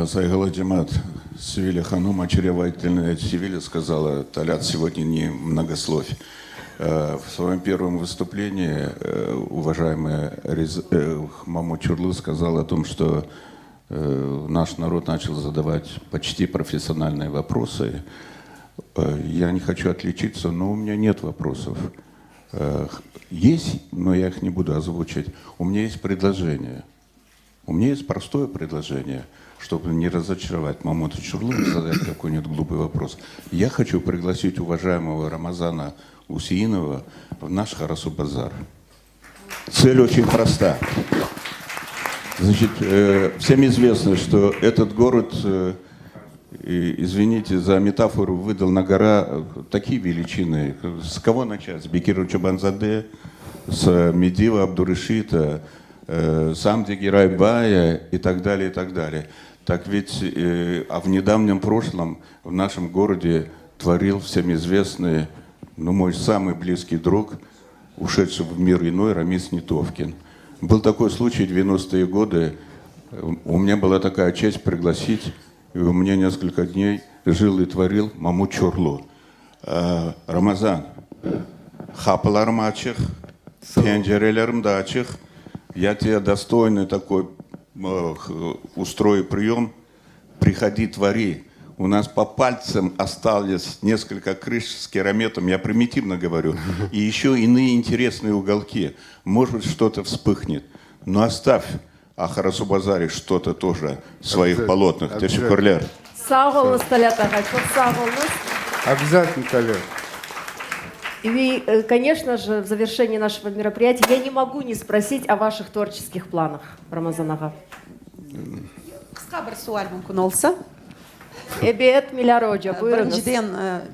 Сайгала Джамат, Севиля Ханум, очаровательная Севиля сказала, Талят сегодня не многословь. В своем первом выступлении уважаемая Маму Чурлу сказала о том, что наш народ начал задавать почти профессиональные вопросы. Я не хочу отличиться, но у меня нет вопросов. Есть, но я их не буду озвучить. У меня есть предложение. У меня есть простое предложение, чтобы не разочаровать Мамуту Чурлу, задать какой-нибудь глупый вопрос. Я хочу пригласить уважаемого Рамазана Усиинова в наш Харасу-базар. Цель очень проста. Значит, всем известно, что этот город, извините за метафору, выдал на гора такие величины. С кого начать? С Бекира Чабанзаде, с Медива Абдурышита, с Амди Гирайбая и так далее, и так далее. Так ведь, а в недавнем прошлом в нашем городе творил всем известный, ну, мой самый близкий друг, ушедший в мир иной, Рамис Нетовкин. Был такой случай в 90-е годы. У меня была такая честь пригласить, и у меня несколько дней жил и творил Маму Чурлу. Рамазан, хапаларым ачых, пенджерелерым да ачых. Я тебе достойный такой устрою прием. Приходи, твори. У нас по пальцам осталось несколько крыш с кераметом, я примитивно говорю, и еще иные интересные уголки. Может быть, что-то вспыхнет. Но оставь Ахарасу Базари что-то тоже в своих полотнах. Тешикурлер. Sağ olunuz Talat Ağa, çok sağ olunuz. Обязательно, Таля. И, конечно же, в завершении нашего мероприятия я не могу не спросить о ваших творческих планах, Рамазан Аға. Қысқа бір суал мүмкін olsa. Эбет Милярожа, buyurunuz. Біріншіден,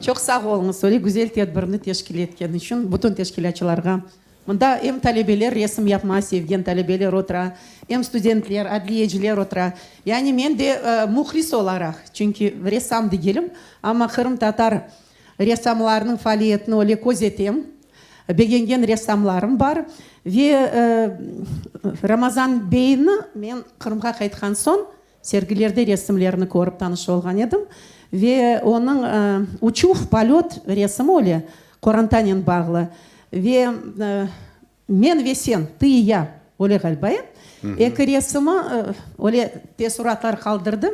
çok sağ olыңыз, Олег güzel tedbirini teşkil etken için bütün teşkilatçılarga. Mında hem talebeler resim yapma sevgen talebeler otura, hem studentler, adliyeciler otura. Yani men de muhlis olarak, çünkü ressam değilim ama Kırım Tatar ressamlarının faaliyetini öyle gözetim. Beğengen ressamlarım var ve Ramazan Bey'ini men Kırım'a qaytkan son sergilerde resimlerini görüp tanış olgan edim ve onun uçuş полет resmi öyle Korantanen bağlı. Ve men ve sen, ты и я, öyle galiba. Eki resmi öyle tesuratlar kaldırdım.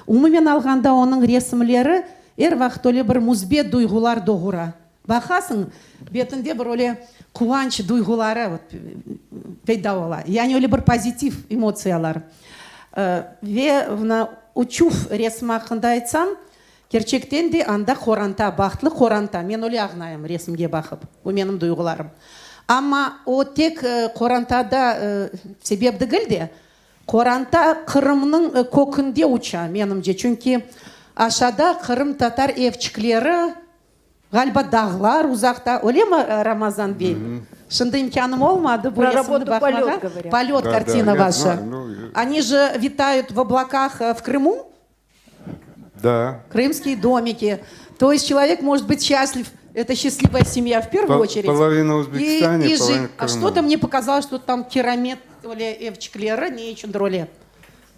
Umumen alganda onun resimleri her vaxt öyle bir müzbet duygular doğura. Bakasın, betinde bir öyle kıvanç duyguları peyda ola. Yani öyle bir pozitif emosiyalar. Ve uçuş resmi hakkında aytsam, gerçekten de anda koranta, baktlı koranta. Men öyle ağnayım resimge bakıp. Bu benim duygularım. Ama o tek korantada sebep değil de, koranta Kırım'ın kokunda uça menimce. Çünkü aşağıda Kırım Tatar evçikleri, galiba dağlar uzakta. Öyle mi Ramazan Bey? Şimdi imkanım olmadı bu resimde bakmağa. Полет картина ваша. Они же витают в облаках в Крыму? Да. Крымские домики. То есть человек может быть счастлив. Это счастливая семья в первую очередь. Половина Узбекистана, и половина А что-то мне показалось, что там керамет, эвчклера, не чундроли.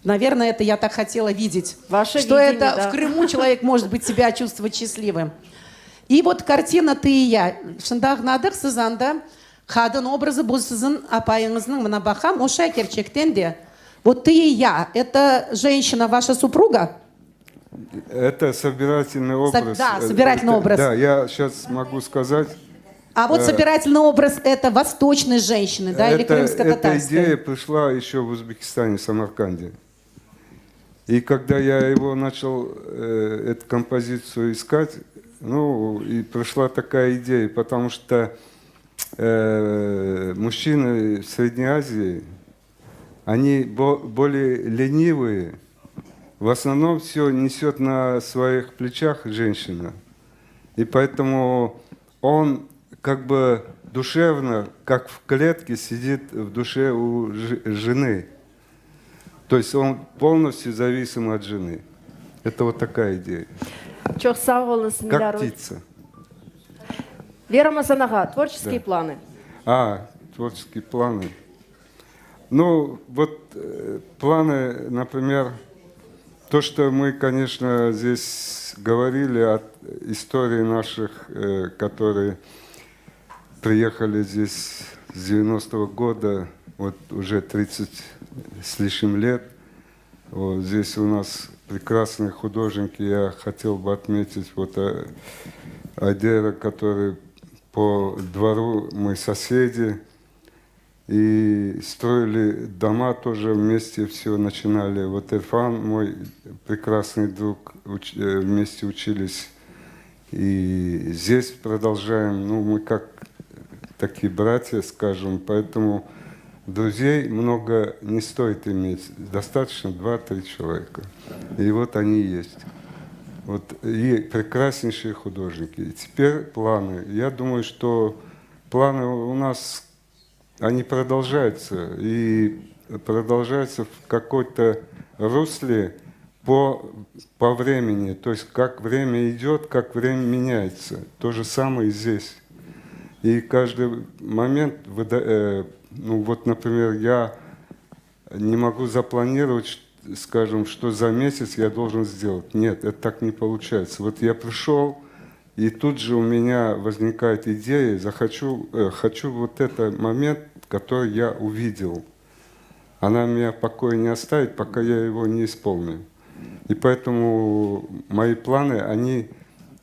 Наверное, это я так хотела видеть. Ваше что видение, это да. в Крыму человек может быть себя чувствовать счастливым. И вот картина «Ты и я». Шындағнадық сіз анда қадын образы бұл сіздің апайыңыздың мына бақам, оша керчектен де. Вот «Ты и я» — это женщина, ваша супруга? Это собирательный образ. Да, собирательный образ. Да, я сейчас могу сказать. А вот собирательный образ — это восточной женщины, да, или крымско-татарской? Эта идея пришла еще в Узбекистане, в Самарканде. И когда я его начал, эту композицию искать, ну, и пришла такая идея, потому что мужчины в Средней Азии, они более ленивые. В основном все несет на своих плечах женщина. И поэтому он как бы душевно, как в клетке, сидит в душе у жены. То есть он полностью зависим от жены. Это вот такая идея. Çok sağ olunuz Как Милярожа. птица. Вера Мазанага, творческие Да. планы. Творческие планы. Ну, вот планы, например, то, что мы, конечно, здесь говорили о истории наших, которые приехали здесь с 90-го года, вот уже 30 с лишним лет. Вот здесь у нас прекрасные художники. Я хотел бы отметить вот Айдера, который по двору мы соседи. И строили дома тоже вместе, все начинали. Вот Ирфан, мой прекрасный друг, вместе учились. И здесь продолжаем. Ну, мы как такие братья, скажем. Поэтому друзей много не стоит иметь. Достаточно 2-3 человека. И вот они есть. Вот, и прекраснейшие художники. И теперь планы. Я думаю, что планы у нас... Они продолжаются, и продолжаются в какой-то русле по времени. То есть как время идет, как время меняется. То же самое и здесь. И каждый момент, ну вот, например, я не могу запланировать, скажем, что за месяц я должен сделать. Нет, это так не получается. Вот я пришел, и тут же у меня возникает идея, хочу вот этот момент, который я увидел. Она меня в покое не оставит, пока я его не исполню. И поэтому мои планы, они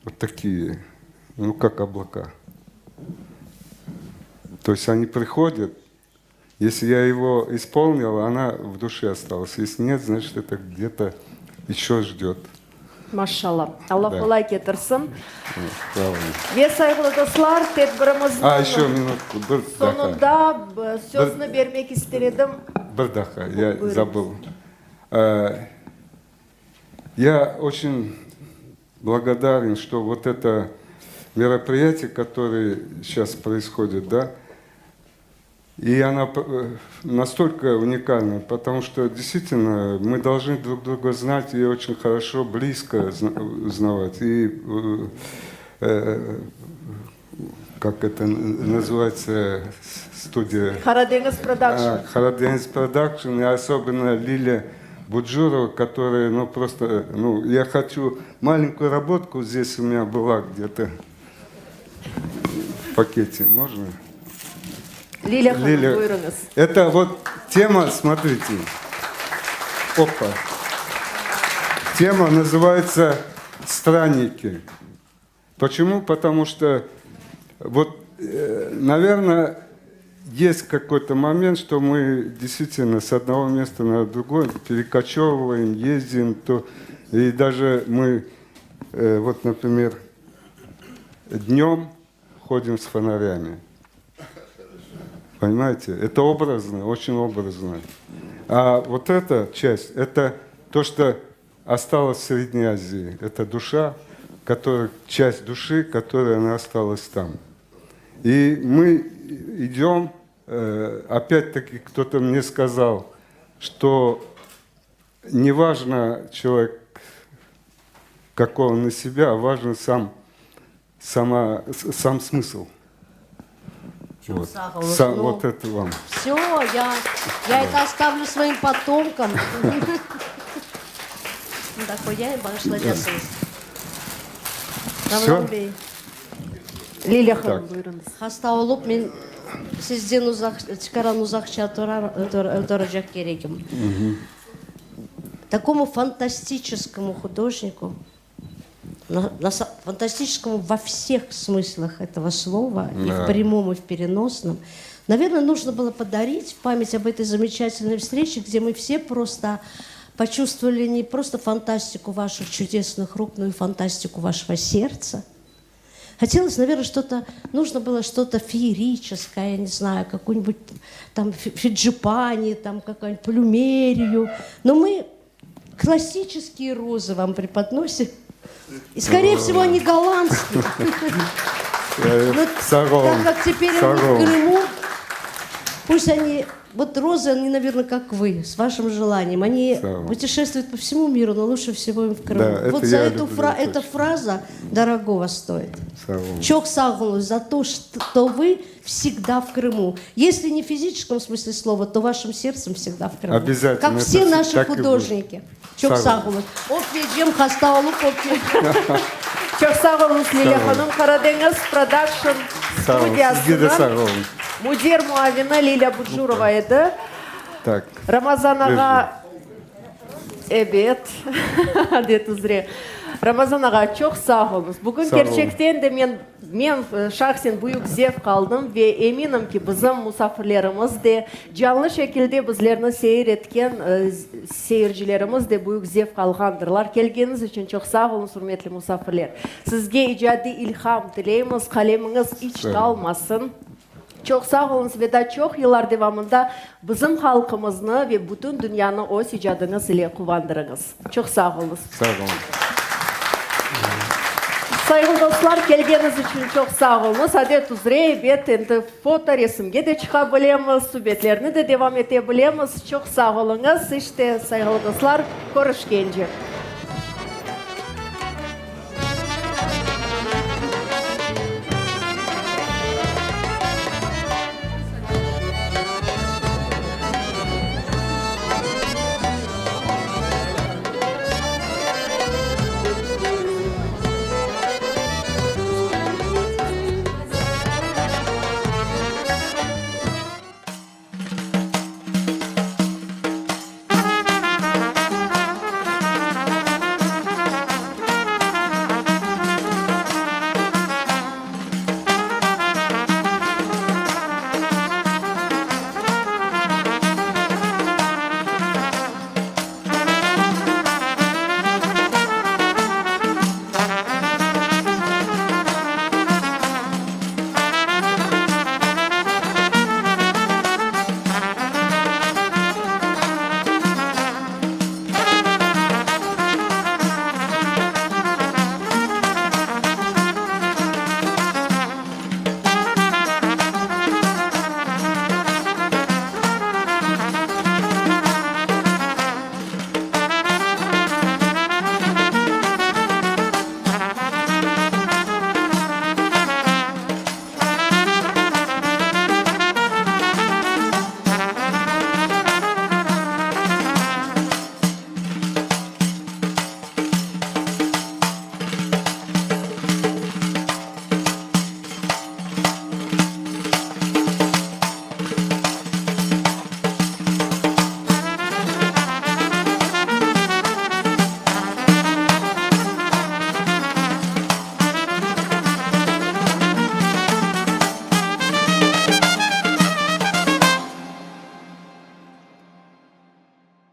вот такие, ну как облака. То есть они приходят, если я его исполнил, она в душе осталась. Если нет, значит это где-то еще ждет. Машалла. Алла Да. қолай кетірсін. Правильно. Ве сайғылы достар, тедбіріміздің Еще минутку. Бір дақа. сонында сөзіні бермек істередім. Бір дақа, я забыл. Я очень благодарен, что вот это мероприятие, которое сейчас происходит, да, и она настолько уникальна, потому что действительно мы должны друг друга знать и очень хорошо, близко узнавать. И как это называется, студия? Харадеңіз продакшн. Харадеңіз продакшн, и особенно Лилия Буджурова, которая, ну просто, ну я хочу маленькую работку здесь у меня была где-то в пакете, можно? Лилия ханым, buyurunuz. Это вот тема, смотрите. Опа. Тема называется «Странники». Почему? Потому что, вот, наверное, есть какой-то момент, что мы действительно с одного места на другое перекочевываем, ездим, и даже мы, вот, например, днем ходим с фонарями. Понимаете? Это образно, очень образно. А вот эта часть, это то, что осталось в Средней Азии. Это душа, часть души, которая она осталась там. И мы идем, опять-таки кто-то мне сказал, что неважно человек, какой он на себя, а важен сам смысл. Вот. Вот это вам. Все, я это оставлю своим потомкам. Такой я и пошла жасыңыз. Рамазан Лилия ханым, buyurunuz. Хаста болып, мен сізден шекаран ұзақша тұрacak керегім. Такому фантастическому художнику, фантастическому во всех смыслах этого слова, и в прямом, и в переносном, наверное, нужно было подарить в память об этой замечательной встрече, где мы все просто почувствовали не просто фантастику ваших чудесных рук, но и фантастику вашего сердца. Хотелось, наверное, нужно было что-то феерическое, я не знаю, какую-нибудь там фиджипани, там какую-нибудь плюмерию. Но мы классические розы вам преподносим. И, скорее всего, они голландские. Так как теперь они в Крыму, пусть они, вот розы, они, наверное, как вы, с вашим желанием. Они путешествуют по всему миру, но лучше всего им в Крыму. Вот за эта фраза дорогого стоит. Чок сагулу за то, что вы всегда в Крыму. Если не в физическом смысле слова, то вашим сердцем всегда в Крыму. Обязательно. Как все наши художники. Чок сагулу. Опеджем хастаулу попе. Çok sağ olun Lilya Hanım. Karadeniz Production stüdyasının müdür muavini Lilya Buджурова edi. Так. Рамазан аға, evet, детузре. Рамазан аға, çok sağ olun. Bugün gerçekten de men şahsen büyük zevk aldım ve eminim ki bizim misafirlerimiz de canlı şekilde bizlerini seyretken seyircilerimiz de büyük zevk algandırlar. Kelgeniz için çok sağ olun hürmetli misafirler. Sizge icadi ilham dileyimiz, kaleminiz hiç kalmasın. Çok sağ olun ve da çok yıllar devamında bizim halkımızı ve bütün dünyanın o icadınız ile kuvandırınız. Çok sağ olun. Sağ olun. Sayın dostlar, kelgeniz için çok sağ olunuz. Adet üzere, endi foto resimge de çıkabilemiz, sübetlerini de devam edebilemiz. Çok sağ olunuz. İşte sayın dostlar, görüşkence.